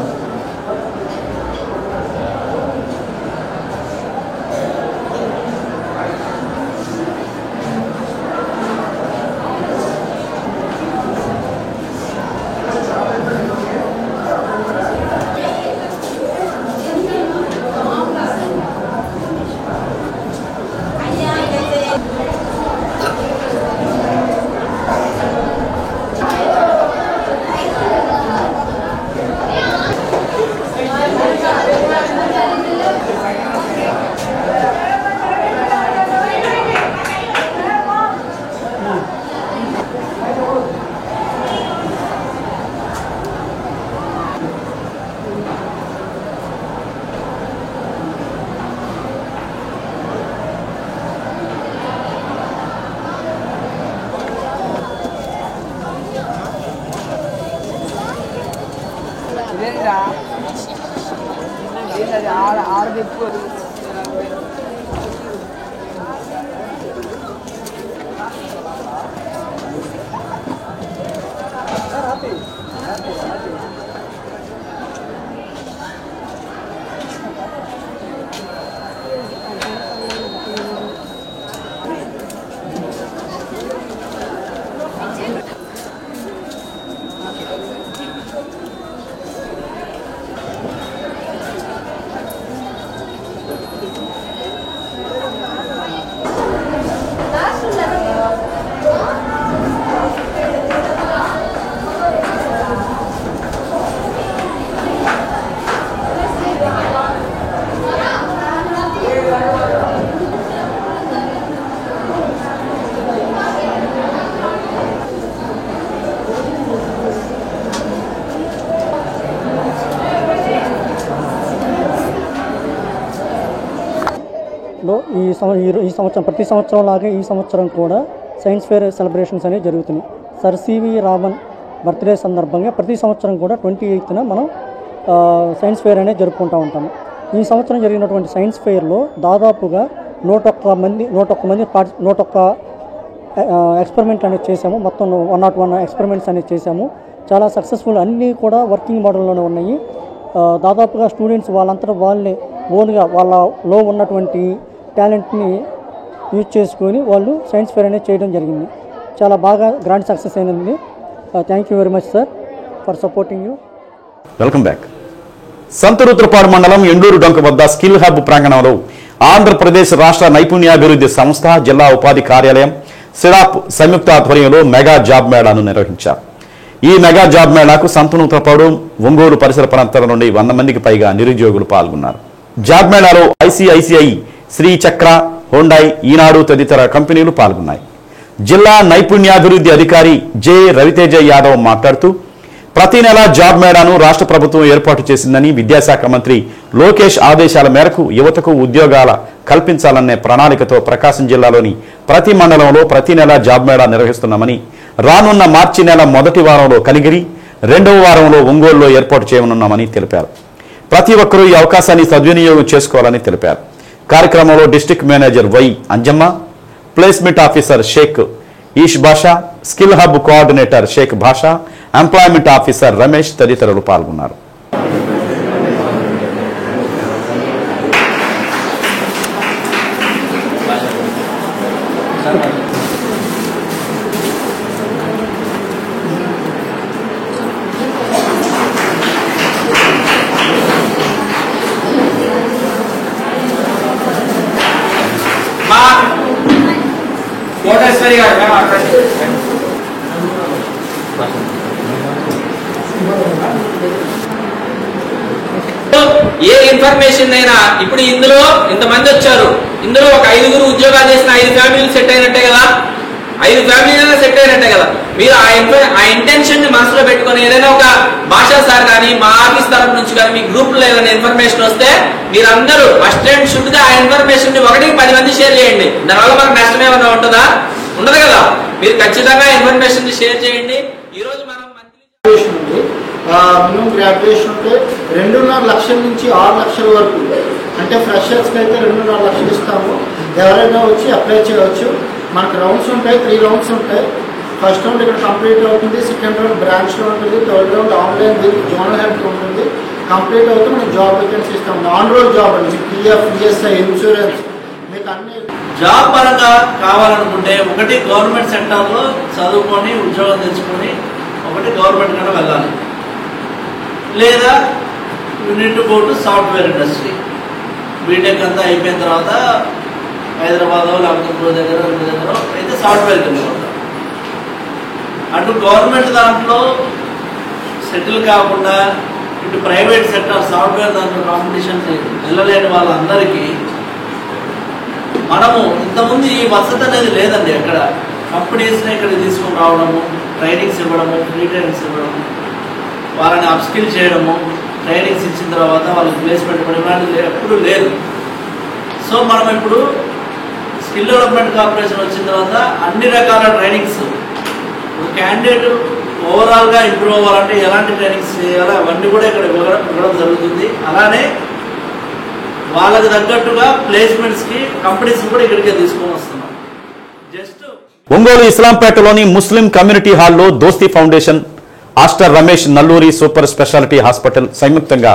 ఈ సంవత్సరం ప్రతి సంవత్సరం లాగే ఈ సంవత్సరం కూడా science fair celebrations అనేవి జరుగుతున్నాయి. సర్ సివి రామన్ బర్త్డే సందర్భంగా ప్రతి సంవత్సరం కూడా 28న మనం సైన్స్ ఫేర్ అనేది జరుపుకుంటూ ఉంటాము. ఈ సంవత్సరం జరిగినటువంటి సైన్స్ ఫెయిర్లో దాదాపుగా 101 ఎక్స్పెరిమెంట్ అనేది చేసాము. మొత్తం 101 ఎక్స్పెరిమెంట్స్ అనేది చేసాము. చాలా సక్సెస్ఫుల్, అన్నీ కూడా వర్కింగ్ మోడల్లోనే ఉన్నాయి. దాదాపుగా స్టూడెంట్స్ వాళ్ళంతా వాళ్ళే ఓన్గా వాళ్ళలో ఉన్నటువంటి టాలెంట్ని యూజ్ చేసుకొని వాళ్ళు సైన్స్ ఫేర్ అనేది చేయడం జరిగింది. చాలా బాగా గ్రాండ్ సక్సెస్ అయినది. Thank you very much sir for supporting you. Welcome back. Santharudrapadu మండలం ఎండూరు డొంక వద్ద స్కిల్ హబ్ ప్రాంగణంలో ఆంధ్రప్రదేశ్ రాష్ట్ర నైపుణ్యాభివృద్ధి సంస్థ, జిల్లా ఉపాధి కార్యాలయం, సిడాప్ సంయుక్త ఆధ్వర్యంలో మెగా జాబ్ మేళాను నిర్వహించారు. ఈ మెగా జాబ్ మేళాకు సంతనూతరపాడు, ఒంగోలు పరిసర ప్రాంతాల నుండి 100 మందికి పైగా నిరుద్యోగులు పాల్గొన్నారు. జాబ్ మేళాలో ఐసిఐసిఐ, శ్రీ చక్ర, హోండాయ్, ఈనాడు తదితర కంపెనీలు పాల్గొన్నాయి. జిల్లా నైపుణ్యాభివృద్ధి అధికారి జె రవితేజ యాదవ్ మాట్లాడుతూ ప్రతి నెల జాబ్ మేళాను రాష్ట్ర ప్రభుత్వం ఏర్పాటు చేసిందని, విద్యాశాఖ మంత్రి లోకేష్ ఆదేశాల మేరకు యువతకు ఉద్యోగాల కల్పించాలనే ప్రణాళికతో ప్రకాశం జిల్లాలోని ప్రతి మండలంలో ప్రతి నెల జాబ్ మేళా నిర్వహిస్తున్నామని, రానున్న మార్చి నెల మొదటి వారంలో కలిగిరి, 2వ వారంలో ఒంగోలులో ఏర్పాటు చేయనున్నామని తెలిపారు. ప్రతి ఒక్కరూ ఈ అవకాశాన్ని సద్వినియోగం చేసుకోవాలని తెలిపారు. కార్యక్రమంలో district manager Y Anjamma, placement officer Shaik Eesh Basha, skill hub coordinator Shaik Basha, employment officer Ramesh తదితరులు పాల్గొన్నారు. ఏ ఇన్ఫర్మేషన్ అయినా ఇప్పుడు ఇందులో ఇంతమంది వచ్చారు, ఇందులో ఒక 5గురు ఉద్యోగాలు చేసిన 5 ఫ్యామిలీలు సెట్ అయినట్టే కదా, 5 ఫ్యామిలీలు సెట్ అయినట్టే కదా. మీరు ఆ ఇంటెన్షన్ ని మనసులో పెట్టుకుని ఏదైనా ఒక భాషా సార్ కానీ మా ఆఫీస్ తరఫు నుంచి కానీ మీ గ్రూప్ లో ఏదైనా ఇన్ఫర్మేషన్ వస్తే మీరందరూ ఫస్ట్ అండ్ షుడ్ గా ఆ ఇన్ఫర్మేషన్ ని 1కి 10 మంది షేర్ చేయండి. దానివల్ల మనకు నష్టం ఏమైనా ఉంటుందా? ఉండదు కదా. మీరు ఖచ్చితంగా ఇన్ఫర్మేషన్ ని షేర్ చేయండి. ఈ రోజు మనం మినిమం గ్రాడ్యుయేషన్ ఉంటే 2.5 లక్షల నుంచి 6 లక్షల వరకు, అంటే ఫ్రెషర్స్కి అయితే 2.5 లక్షలు ఇస్తాము. ఎవరైనా వచ్చి అప్లై చేయవచ్చు. మనకు రౌండ్స్ ఉంటాయి, 3 రౌండ్స్ ఉంటాయి. ఫస్ట్ రౌండ్ ఇక్కడ కంప్లీట్ అవుతుంది, సెకండ్ రౌండ్ బ్రాంచ్లో ఉంటుంది, third round online with zonal head ఉంటుంది. కంప్లీట్ అవుతే మనం జాబ్ వేకెన్సీ ఇస్తాము. ఆన్ రోడ్ జాబ్ అండి, పిఎఫ్, ఈఎస్ఐ, ఇన్సూరెన్స్ మీకు అన్ని. జాబ్ పరంగా కావాలనుకుంటే ఒకటి గవర్నమెంట్ సెక్టార్లో చదువుకొని ఉద్యోగం తెచ్చుకొని ఒకటి గవర్నమెంట్ కన్నా వెళ్ళాలి, లేదా you need to go to software industry. B Tech అంతా అయిపోయిన తర్వాత హైదరాబాద్ లేకపోతే దగ్గర అయితే సాఫ్ట్వేర్ కింద ఉంటాం. అటు గవర్నమెంట్ దాంట్లో సెటిల్ కాకుండా ఇటు ప్రైవేట్ సెక్టర్ సాఫ్ట్వేర్ దాంట్లో కాంపిటీషన్ వెళ్ళలేని వాళ్ళందరికీ మనము ఇంతకుముందు ఈ వసతి అనేది లేదండి. ఎక్కడ కంపెనీస్ని ఇక్కడ తీసుకొని రావడము, ట్రైనింగ్స్ ఇవ్వడము, ఫ్రీ ట్రైనింగ్స్ ఇవ్వడము, వాళ్ళని అప్స్కిల్ చేయడము, ట్రైనింగ్స్ ఇచ్చిన తర్వాత వాళ్ళకి ప్లేస్మెంట్ ఇవ్వడం ఇలాంటిది ఎప్పుడు లేదు. సో మనం ఇప్పుడు స్కిల్ డెవలప్మెంట్ కార్పొరేషన్ వచ్చిన తర్వాత అన్ని రకాల ట్రైనింగ్స్ క్యాండిడేట్ ఓవరాల్గా ఇంప్రూవ్ అవ్వాలంటే ఎలాంటి ట్రైనింగ్స్ చేయాలో అవన్నీ కూడా ఇక్కడ ఇవ్వడం జరుగుతుంది. అలానే వాళ్ళకి తగ్గట్టుగా ప్లేస్మెంట్స్కి కంపెనీస్ కూడా ఇక్కడికే తీసుకొని వస్తున్నాం. జస్ట్ ఒంగోలు ఇస్లాంపేటలోని ముస్లిం కమ్యూనిటీ హాల్లో Dosti foundation, Aster Ramesh Nalluri super speciality hospital సంయుక్తంగా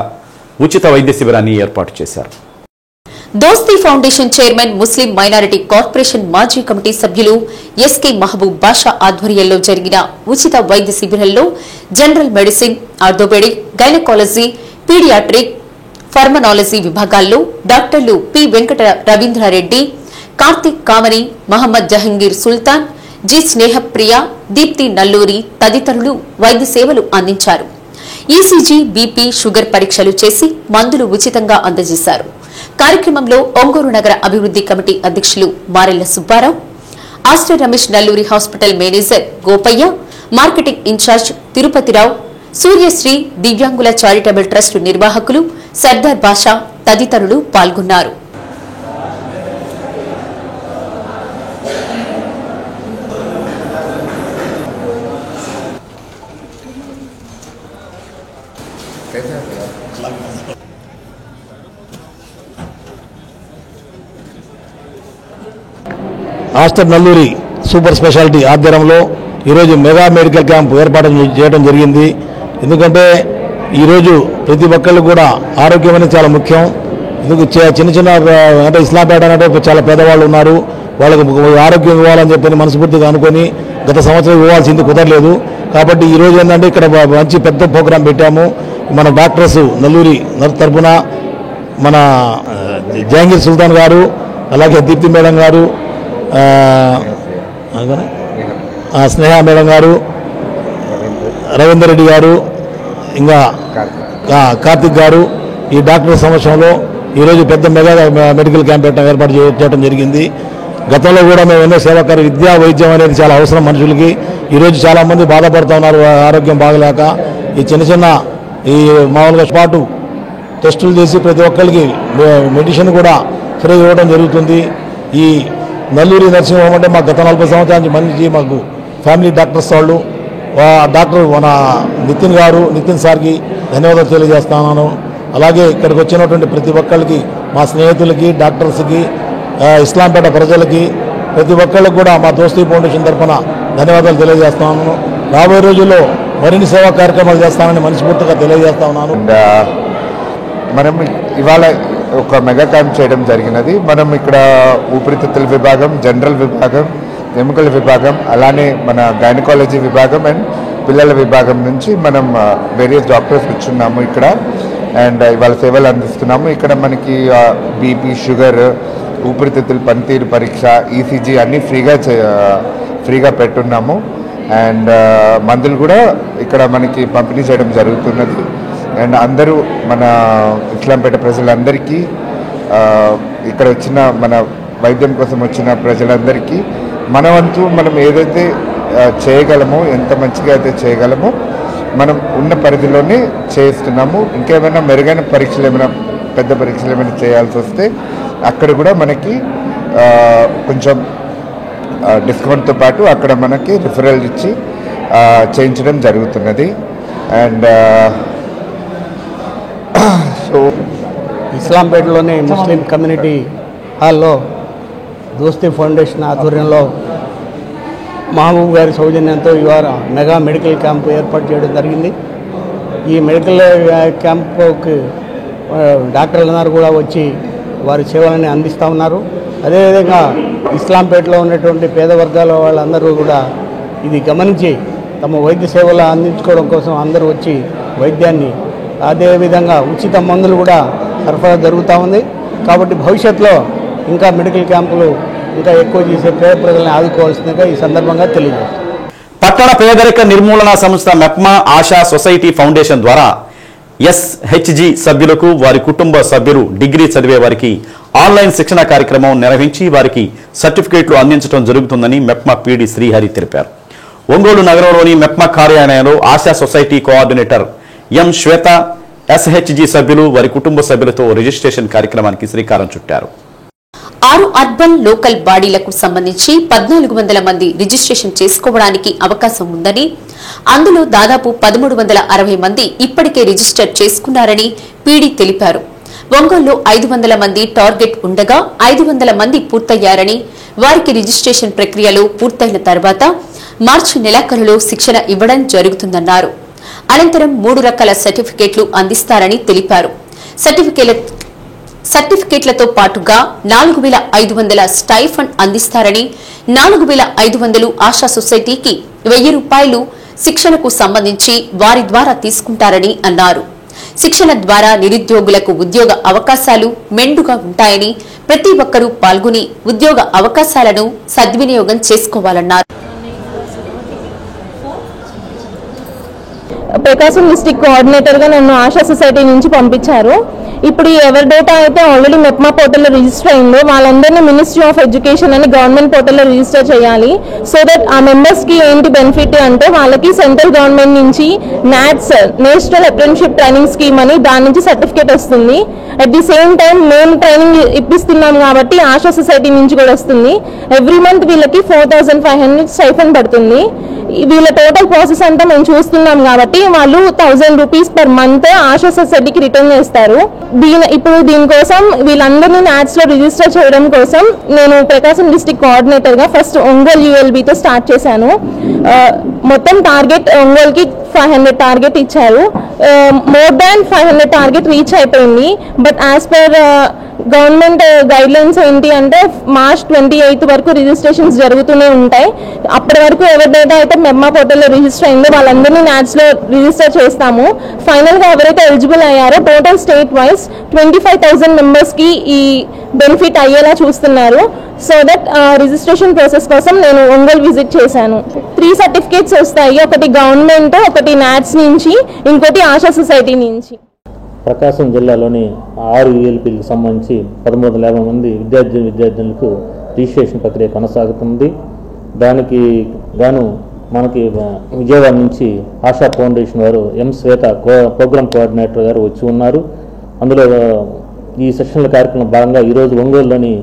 ఉచిత వైద్య శిబిరాన్ని ఏర్పాటు చేశారు. Dosti foundation chairman, Muslim minority corporation మాజీ కమిటీ సభ్యులు ఎస్కే మహబూబ్ బాషా ఆధ్వర్యంలో జరిగిన ఉచిత వైద్య శిబిరంలో general medicine, orthopaedic, gynaecology, paediatric, pharmacology విభాగాల్లో డాక్టర్లు పి వెంకట రవీంద్రారెడ్డి, కార్తిక్ కామని, మహమ్మద్ జహంగీర్ సుల్తాన్, జి స్నేహప్రియ, దీప్తి నల్లూరి తదితరులు వైద్య సేవలు అందించారు. ఈసీజీ, బీపీ, షుగర్ పరీక్షలు చేసి మందులు ఉచితంగా అందజేశారు. కార్యక్రమంలో ఒంగోలు నగర అభివృద్ది కమిటీ అధ్యక్షులు Marella Subbarao, Aster Ramesh Nalluri hospital manager Gopaiah, marketing incharge Tirupatirao, Suryasri దివ్యాంగుల చారిటబుల్ ట్రస్ట్ నిర్వాహకులు సర్దార్ బాషా తదితరులు పాల్గొన్నారు. ఆస్టర్ నల్లూరి సూపర్ స్పెషాలిటీ ఆధ్వర్యంలో ఈరోజు మెగా మెడికల్ క్యాంప్ ఏర్పాటు చేయడం జరిగింది. ఎందుకంటే ఈరోజు ప్రతి ఒక్కళ్ళు కూడా ఆరోగ్యం అనేది చాలా ముఖ్యం. ఎందుకు చిన్న చిన్న అంటే ఇస్లాంపేట అంటే చాలా పేదవాళ్ళు ఉన్నారు, వాళ్ళకు ఆరోగ్యం ఇవ్వాలని చెప్పని మనస్ఫూర్తిగా అనుకొని గత సంవత్సరం ఇవ్వాల్సింది కుదరలేదు. కాబట్టి ఈరోజు ఏంటంటే ఇక్కడ మంచి పెద్ద ప్రోగ్రాం పెట్టాము. మన డాక్టర్స్ నల్లూరి తరఫున మన జహాంగీర్ సుల్తాన్ గారు, అలాగే దీప్తి మేడం గారు, స్నేహ మేడం గారు, రవీందర్ రెడ్డి గారు, ఇంకా కార్తిక్ గారు ఈ డాక్టర్ సమక్షంలో ఈరోజు పెద్ద మెగా మెడికల్ క్యాంప్ ఏర్పాటు చేయడం జరిగింది. గతంలో కూడా మేము ఎన్నో సేవాకారు విద్యా వైద్యం అనేది చాలా అవసరం మనుషులకి. ఈరోజు చాలామంది బాధపడుతూ ఉన్నారు ఆరోగ్యం బాగలేక. ఈ చిన్న చిన్న ఈ మామూలుగా పాటు టెస్టులు చేసి ప్రతి ఒక్కరికి మెడిసిన్ కూడా ఫ్రీ ఇవ్వడం జరుగుతుంది. ఈ నల్లూరి నర్సింగ్ హోమ్ అంటే మాకు గత 40 సంవత్సరాల నుంచి మాకు ఫ్యామిలీ డాక్టర్స్ వాళ్ళు డాక్టర్ మన నితిన్ సార్కి ధన్యవాదాలు తెలియజేస్తున్నాను. అలాగే ఇక్కడికి వచ్చినటువంటి ప్రతి ఒక్కరికి, మా స్నేహితులకి, డాక్టర్స్కి, ఇస్లాంపేట ప్రజలకి, ప్రతి ఒక్కళ్ళకి కూడా మా దోస్తీ ఫౌండేషన్ తరఫున ధన్యవాదాలు తెలియజేస్తున్నాను. రాబోయే రోజుల్లో మరిన్ని సేవా కార్యక్రమాలు చేస్తానని మనస్ఫూర్తిగా తెలియజేస్తా ఉన్నాను. మనం ఇవాళ ఒక మెగా క్యాంప్ చేయడం జరిగినది. మనం ఇక్కడ ఊపిరితిత్తుల విభాగం, జనరల్ విభాగం, ఎముకల విభాగం, అలానే మన గైనకాలజీ విభాగం అండ్ పిల్లల విభాగం నుంచి మనం వేరియస్ డాక్టర్స్ వచ్చున్నాము ఇక్కడ. అండ్ ఇవాళ సేవలు అందిస్తున్నాము. ఇక్కడ మనకి బీపీ, షుగర్, ఊపిరితిత్తుల పనితీరు పరీక్ష, ఈసీజీ అన్నీ ఫ్రీగా పెట్టున్నాము. అండ్ మందులు కూడా ఇక్కడ మనకి పంపిణీ చేయడం జరుగుతున్నది. అండ్ అందరూ మన ఇస్లాంపేట ప్రజలందరికీ, ఇక్కడ వచ్చిన మన వైద్యం కోసం వచ్చిన ప్రజలందరికీ మన వంతు మనం ఏదైతే చేయగలమో, ఎంత మంచిగా అయితే చేయగలమో మనం ఉన్న పరిధిలోనే చేస్తున్నాము. ఇంకేమైనా మెరుగైన పరీక్షలు, ఏమైనా పెద్ద పరీక్షలు ఏమైనా చేయాల్సి వస్తే అక్కడ కూడా మనకి కొంచెం డిస్కౌంట్తో పాటు అక్కడ మనకి రిఫరల్ ఇచ్చి చేయించడం జరుగుతున్నది. అండ్ సో ఇస్లాంపేటలోని ముస్లిం కమ్యూనిటీ హాల్లో దోస్తీ ఫౌండేషన్ ఆధ్వర్యంలో మహబూబ్ గారి సౌజన్యంతో ఇవాళ మెగా మెడికల్ క్యాంపు ఏర్పాటు చేయడం జరిగింది. ఈ మెడికల్ క్యాంపుకి డాక్టర్లందరూ కూడా వచ్చి వారి సేవలని అందిస్తూ ఉన్నారు. అదేవిధంగా ఇస్లాంపేటలో ఉన్నటువంటి పేద వర్గాల వాళ్ళందరూ కూడా ఇది గమనించి తమ వైద్య సేవలు అందించుకోవడం కోసం అందరూ వచ్చి వైద్యాన్ని, అదేవిధంగా ఉచిత మందులు కూడా సరఫరా జరుగుతూ ఉంది. కాబట్టి భవిష్యత్తులో ఇంకా మెడికల్ క్యాంపులు ఇంకా ఎక్కువ చేసే పేద ప్రజలను ఆదుకోవాల్సిందిగా ఈ సందర్భంగా తెలియజేస్తారు. పట్టణ పేదరిక నిర్మూలన సంస్థ మెప్మా ఆశా సొసైటీ ఫౌండేషన్ ద్వారా ఎస్హెచ్జి సభ్యులకు, వారి కుటుంబ సభ్యులు, డిగ్రీ చదివే వారికి ఆన్లైన్ శిక్షణ కార్యక్రమం నిర్వహించి వారికి సర్టిఫికేట్లు అందించడం జరుగుతుందని మెప్మా పీడీ శ్రీహరి తెలిపారు. ఒంగోలు నగరంలోని మెప్మా కార్యాలయంలో ఆశా సొసైటీ కోఆర్డినేటర్ ఎం శ్వేత, ఎస్హెచ్జి సభ్యులు, వారి కుటుంబ సభ్యులతో రిజిస్ట్రేషన్ కార్యక్రమానికి శ్రీకారం చుట్టారు. 6 అర్బన్ లోకల్ బాడీలకు సంబంధించి 1400 మంది రిజిస్ట్రేషన్ చేసుకోవడానికి అవకాశం ఉందని, అందులో దాదాపు 1360 మంది ఇప్పటికే రిజిస్టర్ చేసుకున్నారని పీడీ తెలిపారు. ఒంగోలులో 500 మంది టార్గెట్ ఉండగా 500 మంది పూర్తయ్యారని, వారికి రిజిస్ట్రేషన్ ప్రక్రియలో పూర్తయిన తర్వాత మార్చి నెలాఖరులో శిక్షణ ఇవ్వడం జరుగుతుందన్నారు. అనంతరం 3 రకాల సర్టిఫికేట్లు అందిస్తారని తెలిపారు. సర్టిఫికేట్లతో పాటుగా 4500 స్టైఫండ్ అందిస్తారని, 4500 ఆశా సొసైటీకి 1000 రూపాయలు శిక్షణకు సంబంధించి వారి ద్వారా తీసుకుంటారని అన్నారు. శిక్షణ ద్వారా నిరుద్యోగులకు ఉద్యోగ అవకాశాలు మెండుగా ఉంటాయని, ప్రతి ఒక్కరూ పాల్గొని ఉద్యోగ అవకాశాలను సద్వినియోగం చేసుకోవాలన్నారు. ప్రకాశం డిస్ట్రిక్ట్ కోఆర్డినేటర్గా నన్ను ఆశా సొసైటీ నుంచి పంపించారు. ఇప్పుడు ఎవరి డేటా అయితే ఆల్రెడీ మెప్మా పోర్టల్లో రిజిస్టర్ అయిందో వాళ్ళందరినీ మినిస్ట్రీ ఆఫ్ ఎడ్యుకేషన్ అని గవర్నమెంట్ పోర్టల్లో రిజిస్టర్ చేయాలి. సో దట్ ఆ మెంబర్స్కి ఏంటి బెనిఫిట్ అంటే వాళ్ళకి సెంట్రల్ గవర్నమెంట్ నుంచి NATS, national apprenticeship training scheme అని దాని నుంచి సర్టిఫికేట్ వస్తుంది. అట్ ది సేమ్ టైం మేము ట్రైనింగ్ ఇప్పిస్తున్నాం కాబట్టి ఆశా సొసైటీ నుంచి కూడా వస్తుంది. ఎవ్రీ మంత్ వీళ్ళకి 4500 స్టైఫండ్ పడుతుంది. వీళ్ళ టోటల్ ప్రాసెస్ అంతా మేము చూస్తున్నాం కాబట్టి వాళ్ళు 1000 రూపీస్ పర్ మంత్ ఆశా సొసైటీకి రిటర్న్ చేస్తారు. ఇప్పుడు దీనికోసం వీళ్ళందరినీ NATS లో రిజిస్టర్ చేయడం కోసం నేను ప్రకాశం డిస్ట్రిక్ట్ కోఆర్డినేటర్ గా ఫస్ట్ ఒంగోలు ULBతో స్టార్ట్ చేశాను. మొత్తం టార్గెట్ ఒంగోలుకి 500 టార్గెట్ ఇచ్చారు. మోర్ దాన్ 500 టార్గెట్ రీచ్ అయిపోయింది. But as per government guide lines ఏంటి అంటే మార్చ్ 28 వరకు రిజిస్ట్రేషన్స్ జరుగుతూనే ఉంటాయి. అప్పటి వరకు ఎవరి డేటా అయితే మెప్మా పోర్టల్లో రిజిస్టర్ అయిందో వాళ్ళందరినీ NATS లో రిజిస్టర్ చేస్తాము. ఫైనల్ గా ఎవరైతే ఎలిజిబుల్ అయ్యారో టోటల్ స్టేట్ వైజ్ 25,000 మెంబర్స్ కి ఈ బెనిఫిట్ అయ్యేలా చూస్తున్నారు. సో దట్ రిజిస్ట్రేషన్ ప్రాసెస్ కోసం నేను ఒంగోలు విజిట్ చేశాను. 3 సర్టిఫికేట్స్ వస్తాయి. ఒకటి గవర్నమెంట్, ఒకటి NATS నుంచి, ఇంకోటి ఆశా సొసైటీ నుంచి. ప్రకాశం జిల్లాలోని 6 ULPలకు సంబంధించి 1350 మంది విద్యార్థులకు రిజిస్ట్రేషన్ ప్రక్రియ కొనసాగుతుంది. దానికి గాను మనకి విజయవాడ నుంచి ఆశా ఫౌండేషన్ వారు శ్వేత ప్రోగ్రామ్ కోఆర్డినేటర్ గారు వచ్చి ఉన్నారు. అందులో ఈ సెషన్ల కార్యక్రమం భాగంగా ఈరోజు ఒంగోలులోని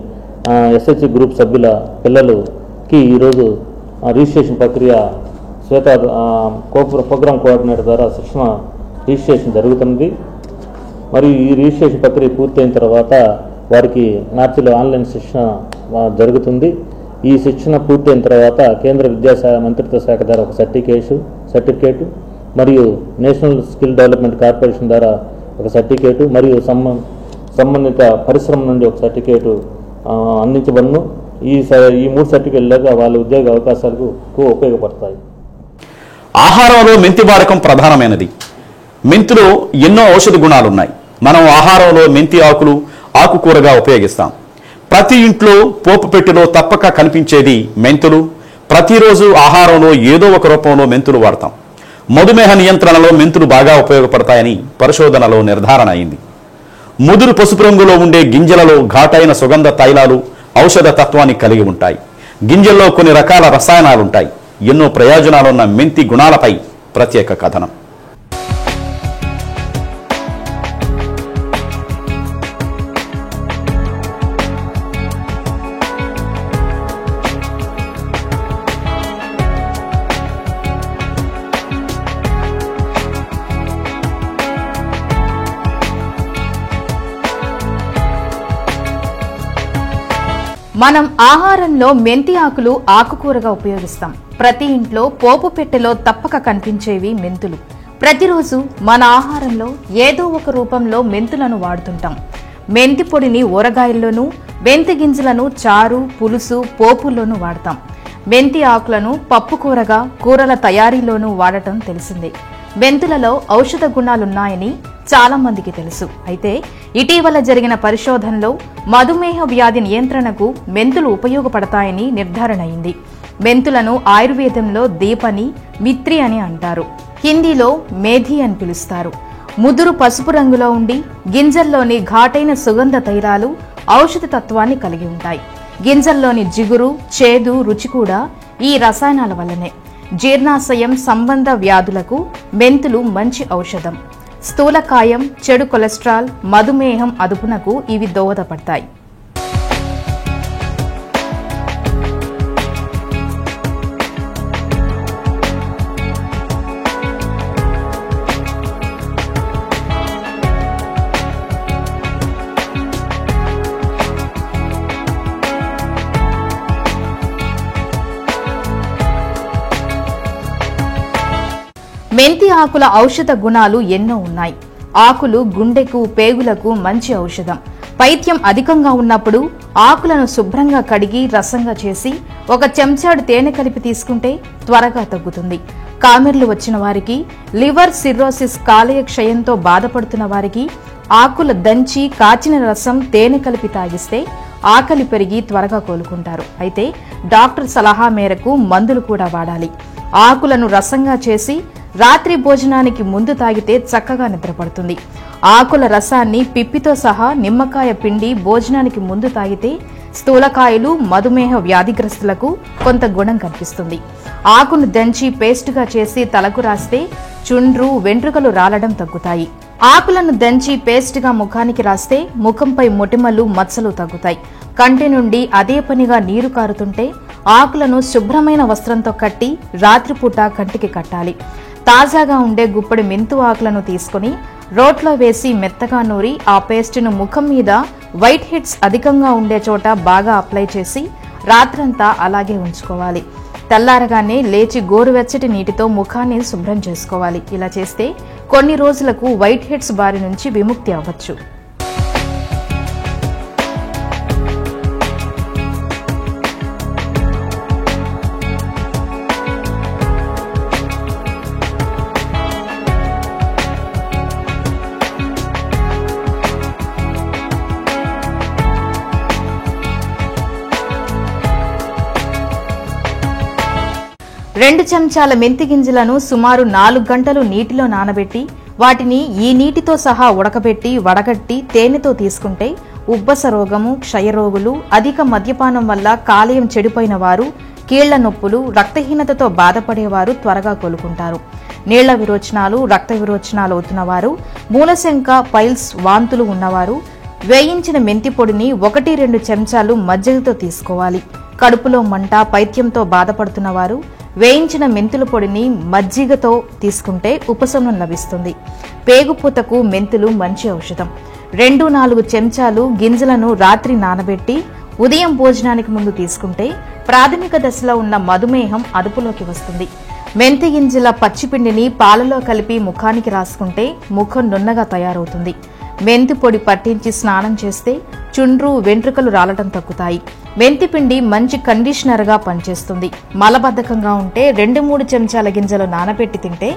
SHG గ్రూప్ సభ్యుల పిల్లలకి ఈరోజు రిజిస్ట్రేషన్ ప్రక్రియ శ్వేత ప్రోగ్రామ్ కోఆర్డినేటర్ ద్వారా శిక్షణ రిజిస్ట్రేషన్ జరుగుతుంది. మరియు ఈ రిజిస్ట్రేషన్ ప్రక్రియ పూర్తయిన తర్వాత వారికి నార్చిలో ఆన్లైన్ శిక్షణ జరుగుతుంది. ఈ శిక్షణ పూర్తయిన తర్వాత కేంద్ర విద్యాశాఖ మంత్రిత్వ శాఖ ద్వారా ఒక సర్టిఫికేటు మరియు నేషనల్ స్కిల్ డెవలప్మెంట్ కార్పొరేషన్ ద్వారా ఒక సర్టిఫికేటు మరియు సంబంధిత పరిశ్రమ నుండి ఒక సర్టిఫికేటు అందించబడును. ఈ 3 సర్టిఫికేట్లుగా వాళ్ళ ఉద్యోగ అవకాశాలకు ఉపయోగపడతాయి. ఆహారంలో మెంతి వాడకం ప్రధానమైనది. మెంతిలో ఎన్నో ఔషధ గుణాలున్నాయి. మనం ఆహారంలో మెంతి ఆకులు ఆకుకూరగా ఉపయోగిస్తాం. ప్రతి ఇంట్లో పోపు పెట్టెలో తప్పక కనిపించేది మెంతులు. ప్రతిరోజు ఆహారంలో ఏదో ఒక రూపంలో మెంతులు వాడతాం. మధుమేహ నియంత్రణలో మెంతులు బాగా ఉపయోగపడతాయని పరిశోధనలో నిర్ధారణ అయింది. ముదురు పసుపు రంగులో ఉండే గింజలలో ఘాటైన సుగంధ తైలాలు ఔషధ తత్వాన్ని కలిగి ఉంటాయి. గింజల్లో కొన్ని రకాల రసాయనాలుంటాయి. ఎన్నో ప్రయోజనాలున్న మెంతి గుణాలపై ప్రత్యేక కథనం. మనం ఆహారంలో మెంతి ఆకులు ఆకుకూరగా ఉపయోగిస్తాం. ప్రతి ఇంట్లో పోపు పెట్టెలో తప్పక కనిపించేవి మెంతులు. ప్రతిరోజు మన ఆహారంలో ఏదో ఒక రూపంలో మెంతులను వాడుతుంటాం. మెంతి పొడిని ఊరగాయల్లోనూ, మెంతి గింజలను చారు, పులుసు, పోపుల్లోనూ వాడతాం. మెంతి ఆకులను పప్పు కూరగా, కూరల తయారీలోనూ వాడటం తెలిసిందే. మెంతులలో ఔషధ గుణాలున్నాయని చాలా మందికి తెలుసు. అయితే ఇటీవల జరిగిన పరిశోధనలో మధుమేహ వ్యాధి నియంత్రణకు మెంతులు ఉపయోగపడతాయని నిర్ధారణ అయింది. మెంతులను ఆయుర్వేదంలో దీపని, మిత్రి అని అంటారు. హిందీలో మేధి అని పిలుస్తారు. ముదురు పసుపు రంగులో ఉండి గింజల్లోని ఘాటైన సుగంధ తైలాలు ఔషధ తత్వాన్ని కలిగి ఉంటాయి. గింజల్లోని జిగురు, చేదు రుచి కూడా ఈ రసాయనాల వల్లనే. జీర్ణాశయం సంబంధ వ్యాధులకు మెంతులు మంచి ఔషధం. స్థూలకాయం, చెడు కొలెస్ట్రాల్, మధుమేహం అదుపునకు ఇవి దోహదపడతాయి. మెంతి ఆకుల ఔషధ గుణాలు ఎన్నో ఉన్నాయి. ఆకులు గుండెకు, పేగులకు మంచి ఔషధం. పైత్యం అధికంగా ఉన్నప్పుడు ఆకులను శుభ్రంగా కడిగి రసంగా చేసి 1 చెంచాడు తేనె కలిపి తీసుకుంటే త్వరగా తగ్గుతుంది. కామెర్లు వచ్చిన వారికి, లివర్ సిర్రోసిస్ కాలేయ క్షయంతో బాధపడుతున్న వారికి ఆకుల దంచి కాచిన రసం తేనె కలిపి తాగిస్తే ఆకలి పెరిగి త్వరగా కోలుకుంటారు. అయితే డాక్టర్ సలహా మేరకు మందులు కూడా వాడాలి. ఆకులను రసంగా చేసి రాత్రి భోజనానికి ముందు తాగితే చక్కగా నిద్రపడుతుంది. ఆకుల రసాన్ని పిప్పితో సహా నిమ్మకాయ పిండి భోజనానికి ముందు తాగితే స్థూలకాయలు, మధుమేహ వ్యాధిగ్రస్తులకు కొంత గుణం కనిపిస్తుంది. ఆకును దంచి పేస్టుగా చేసి తలకు రాస్తే చుండ్రు, వెంట్రుకలు రాలడం తగ్గుతాయి. ఆకులను దంచి పేస్టుగా ముఖానికి రాస్తే ముఖంపై మొటిమలు, మచ్చలు తగ్గుతాయి. కంటి నుండి అదే పనిగా నీరు కారుతుంటే ఆకులను శుభ్రమైన వస్త్రంతో కట్టి రాత్రిపూట కంటికి కట్టాలి. తాజాగా ఉండే గుప్పెడు మెంతు ఆకులను తీసుకుని రోట్లో వేసి మెత్తగా నూరి ఆ పేస్టును ముఖం మీద వైట్ హెడ్స్ అధికంగా ఉండే చోట బాగా అప్లై చేసి రాత్రంతా అలాగే ఉంచుకోవాలి. తెల్లారగానే లేచి గోరువెచ్చటి నీటితో ముఖాన్ని శుభ్రం చేసుకోవాలి. ఇలా చేస్తే కొన్ని రోజులకు వైట్ హెడ్స్ బారి నుంచి విముక్తి అవ్వచ్చు. రెండు చెంచాల మెంతి గింజలను సుమారు 4 గంటలు నీటిలో నానబెట్టి వాటిని ఈ నీటితో సహా ఉడకబెట్టి వడగట్టి తేనెతో తీసుకుంటే ఉబ్బస రోగము, క్షయరోగులు, అధిక మద్యపానం వల్ల కాలేయం చెడిపోయిన వారు, కీళ్ల నొప్పులు, రక్తహీనతతో బాధపడేవారు త్వరగా కోలుకుంటారు. నీళ్ల విరోచనాలు, రక్త విరోచనాలు అవుతున్నవారు, మూలశంక, పైల్స్, వాంతులు ఉన్నవారు వేయించిన మెంతి పొడిని 1-2 చెంచాలు మజ్జిగతో తీసుకోవాలి. కడుపులో మంట, పైత్యంతో బాధపడుతున్నవారు వేయించిన మెంతుల పొడిని మజ్జిగతో తీసుకుంటే ఉపశమనం లభిస్తుంది. పేగుపూతకు మెంతులు మంచి ఔషధం. 2-4 చెంచాలు గింజలను రాత్రి నానబెట్టి ఉదయం భోజనానికి ముందు తీసుకుంటే ప్రాథమిక దశలో ఉన్న మధుమేహం అదుపులోకి వస్తుంది. మెంతి గింజల పచ్చిపిండిని పాలలో కలిపి ముఖానికి రాసుకుంటే ముఖం నున్నగా తయారవుతుంది. మెంతి పొడి పట్టించి స్నానం చేస్తే చుండ్రు, వెంట్రుకలు రాలటం తగ్గుతాయి. మెంతి పిండి మంచి కండిషనర్గా పనిచేస్తుంది. మలబద్ధకంగా ఉంటే 2-3 చెంచాల గింజలు నానబెట్టి తింటే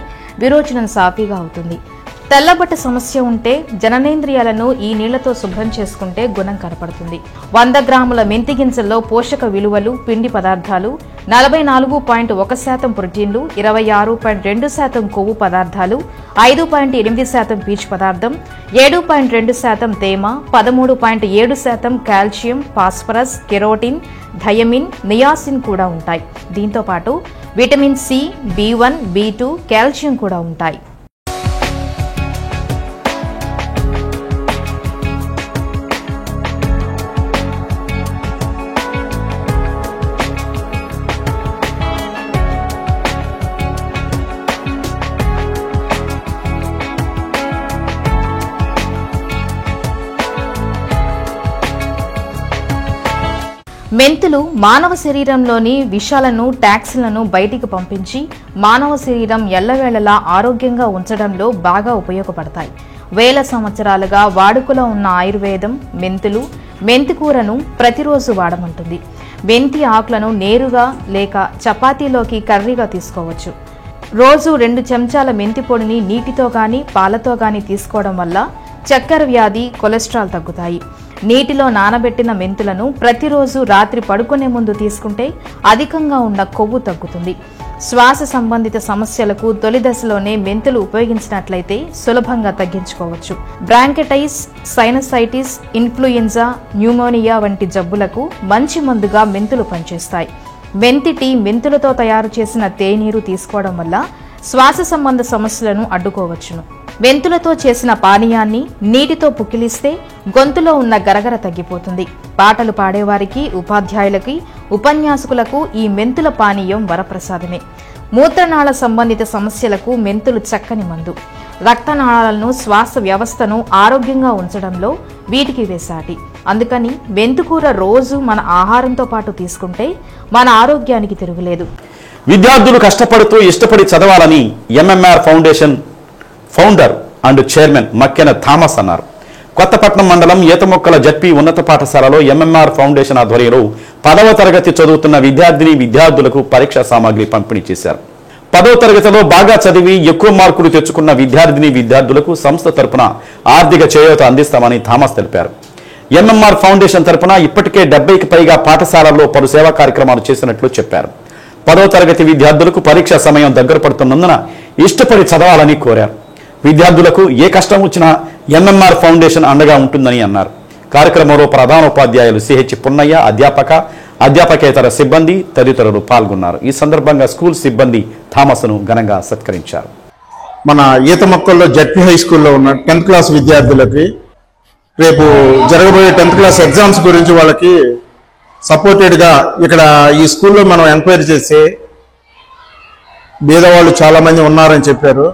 విరోచనం సాఫీగా అవుతుంది. తెల్లబట్ట సమస్య ఉంటే జననేంద్రియాలను ఈ నీళ్లతో శుభ్రం చేసుకుంటే గుణం కనపడుతుంది. 100 గ్రాముల మెంతి గింజల్లో పోషక విలువలు, పిండి పదార్థాలు 44.1% ప్రోటీన్లు, 26.2% కొవ్వు పదార్థాలు, 5.8% పీచు పదార్థం, 7.2% తేమ, 13.7% calcium, phosphorus, carotene, thiamine, niacin కూడా ఉంటాయి. దీంతో పాటు vitamin C, B1, B2, calcium కూడా ఉంటాయి. మెంతులు మానవ శరీరంలోని విషాలను, టాక్సిన్లను బయటికి పంపించి మానవ శరీరం ఎల్లవేళలా ఆరోగ్యంగా ఉంచడంలో బాగా ఉపయోగపడతాయి. వేల సంవత్సరాలుగా వాడుకలో ఉన్న ఆయుర్వేదం మెంతులు, మెంతికూరను ప్రతిరోజు వాడమంటుంది. మెంతి ఆకులను నేరుగా లేక చపాతీలోకి కర్రీగా తీసుకోవచ్చు. రోజు 2 చెంచాల మెంతి పొడిని నీటితో గాని పాలతో గాని తీసుకోవడం వల్ల చక్కెర వ్యాధి, కొలెస్ట్రాల్ తగ్గుతాయి. నీటిలో నానబెట్టిన మెంతులను ప్రతిరోజు రాత్రి పడుకునే ముందు తీసుకుంటే అధికంగా ఉన్న కొవ్వు తగ్గుతుంది. శ్వాస సంబంధిత సమస్యలకు తొలి దశలోనే మెంతులు ఉపయోగించినట్లయితే సులభంగా తగ్గించుకోవచ్చు. బ్రాంకైటిస్, సైనసైటిస్, ఇన్ఫ్లుయెంజా, న్యూమోనియా వంటి జబ్బులకు మంచి మందుగా మెంతులు పనిచేస్తాయి. మెంతి టీ, మెంతులతో తయారు చేసిన తేనీరు తీసుకోవడం వల్ల శ్వాస సంబంధ సమస్యలను అడ్డుకోవచ్చును. మెంతులతో చేసిన పానీయాన్ని నీటితో పుక్కిలిస్తే గొంతులో ఉన్న గరగర తగ్గిపోతుంది. పాటలు పాడేవారికి, ఉపాధ్యాయులకి, ఉపన్యాసకులకు ఈ మెంతుల పానీయం వరప్రసాదమే. మూత్రనాళ సంబంధిత సమస్యలకు మెంతులు చక్కని మందు. రక్తనాళాలను, శ్వాస వ్యవస్థను ఆరోగ్యంగా ఉంచడంలో వీటికి వేసాటి. అందుకని మెంతుకూర రోజు మన ఆహారంతో పాటు తీసుకుంటే మన ఆరోగ్యానికి తిరుగులేదు. విద్యార్థులు కష్టపడుతూ ఇష్టపడి చదవాలని MMR foundation founder and chairman Makkena Thomas అన్నారు. కొత్తపట్నం మండలం ఈతమొక్కల జడ్పీ ఉన్నత పాఠశాలలో ఎంఎంఆర్ ఫౌండేషన్ ఆధ్వర్యంలో 10వ తరగతి చదువుతున్న విద్యార్థులకు పరీక్షా సామాగ్రి పంపిణీ చేశారు. 10వ తరగతిలో బాగా చదివి ఎక్కువ మార్కులు తెచ్చుకున్న విద్యార్థులకు సంస్థ తరపున ఆర్థిక చేయూత అందిస్తామని థామస్ తెలిపారు. ఎంఎంఆర్ ఫౌండేషన్ తరపున ఇప్పటికే 70కి పైగా పాఠశాలల్లో పలు సేవా కార్యక్రమాలు చేసినట్లు చెప్పారు. 10వ తరగతి విద్యార్థులకు పరీక్షా సమయం దగ్గర పడుతున్నందున ఇష్టపడి చదవాలని కోరారు. విద్యార్థులకు ఏ కష్టం వచ్చినా ఎంఎంఆర్ ఫౌండేషన్ అండగా ఉంటుందని అన్నారు. కార్యక్రమంలో ప్రధానోపాధ్యాయులు సిహెచ్ పున్నయ్య, అధ్యాపకేతర సిబ్బంది తదితరులు పాల్గొన్నారు. ఈ సందర్భంగా స్కూల్ సిబ్బంది థామస్ను ఘనంగా సత్కరించారు. మన ఈతమొక్కల్లో జడ్పీ హై స్కూల్లో ఉన్న 10th క్లాస్ విద్యార్థులకి రేపు జరగబోయే 10th క్లాస్ ఎగ్జామ్స్ గురించి వాళ్ళకి సపోర్టెడ్గా ఇక్కడ ఈ స్కూల్లో మనం ఎంక్వైరీ చేసి పేదవాళ్ళు చాలా మంది ఉన్నారని చెప్పారు.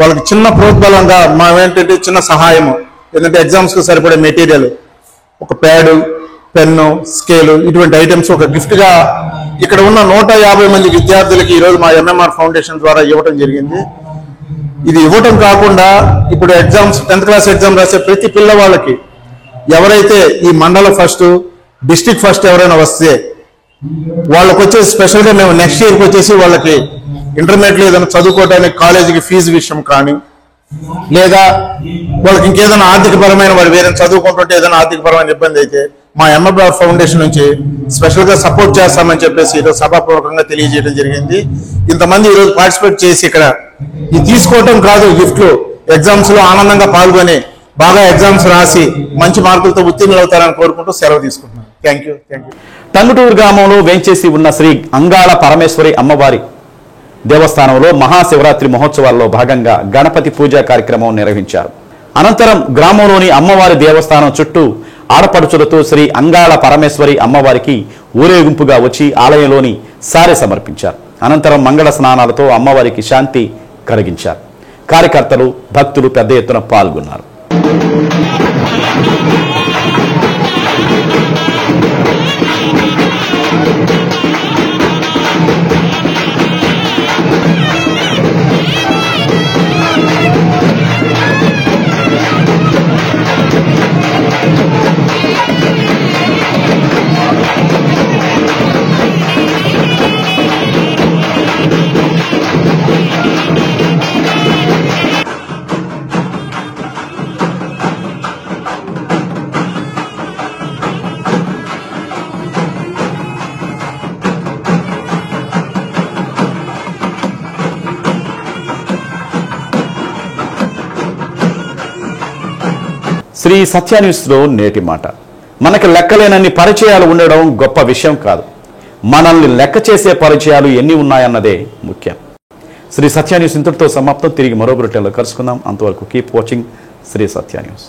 వాళ్ళకి చిన్న ప్రోద్బలంగా ఏంటంటే చిన్న సహాయము, ఎందుకంటే ఎగ్జామ్స్కి సరిపడే మెటీరియల్, ఒక ప్యాడు, పెన్ను, స్కేలు, ఇటువంటి ఐటమ్స్ ఒక గిఫ్ట్గా ఇక్కడ ఉన్న 150 మంది విద్యార్థులకి ఈరోజు మా ఎంఎంఆర్ ఫౌండేషన్ ద్వారా ఇవ్వడం జరిగింది. ఇది ఇవ్వటం కాకుండా ఇప్పుడు ఎగ్జామ్స్ 10th క్లాస్ ఎగ్జామ్ రాసే ప్రతి పిల్లవాళ్ళకి ఎవరైతే ఈ మండల ఫస్ట్, డిస్ట్రిక్ట్ ఫస్ట్ ఎవరైనా వస్తే వాళ్ళకి వచ్చేసి స్పెషల్గా మేము నెక్స్ట్ ఇయర్కి వచ్చేసి వాళ్ళకి ఇంటర్మీడియట్లో ఏదైనా చదువుకోవడానికి కాలేజీకి ఫీజు విషయం కానీ, లేదా వాళ్ళకి ఇంకేదైనా ఆర్థికపరమైన వాళ్ళు వేరే చదువుకుంటుంటే ఏదైనా ఆర్థికపరమైన ఇబ్బంది అయితే మా ఎంఎంఆర్ ఫౌండేషన్ నుంచి స్పెషల్గా సపోర్ట్ చేస్తామని చెప్పేసి ఈరోజు సభాపూర్వకంగా తెలియజేయడం జరిగింది. ఇంతమంది ఈరోజు పార్టిసిపేట్ చేసి ఇక్కడ ఇది తీసుకోవటం కాదు, గిఫ్ట్లు ఎగ్జామ్స్లో ఆనందంగా పాల్గొని బాగా ఎగ్జామ్స్ రాసి మంచి మార్కులతో ఉత్తీర్ణులు అవుతారని కోరుకుంటూ సెలవు తీసుకుంటున్నాను. Thank you. టంగుటూరు గ్రామంలో వేంచేసి ఉన్న శ్రీ అంగాళ పరమేశ్వరి అమ్మవారి దేవస్థానంలో మహాశివరాత్రి మహోత్సవాల్లో భాగంగా గణపతి పూజా కార్యక్రమం నిర్వహించారు. అనంతరం గ్రామంలోని అమ్మవారి దేవస్థానం చుట్టూ ఆడపడుచులతో శ్రీ అంగాళ పరమేశ్వరి అమ్మవారికి ఊరేగింపుగా వచ్చి ఆలయంలోని సారె సమర్పించారు. అనంతరం మంగళ స్నానాలతో అమ్మవారికి శాంతి కలిగించారు. కార్యకర్తలు, భక్తులు పెద్ద ఎత్తున పాల్గొన్నారు. శ్రీ సత్య న్యూస్లో నేటి మాట. మనకు లెక్కలేనన్ని పరిచయాలు ఉండడం గొప్ప విషయం కాదు, మనల్ని లెక్క చేసే పరిచయాలు ఎన్ని ఉన్నాయన్నదే ముఖ్యం. శ్రీ సత్య న్యూస్ ఇంతటితో సమాప్తం. తిరిగి మరో బులెటిన్లో కలుసుకుందాం. అంతవరకు కీప్ వాచింగ్ శ్రీ సత్య న్యూస్.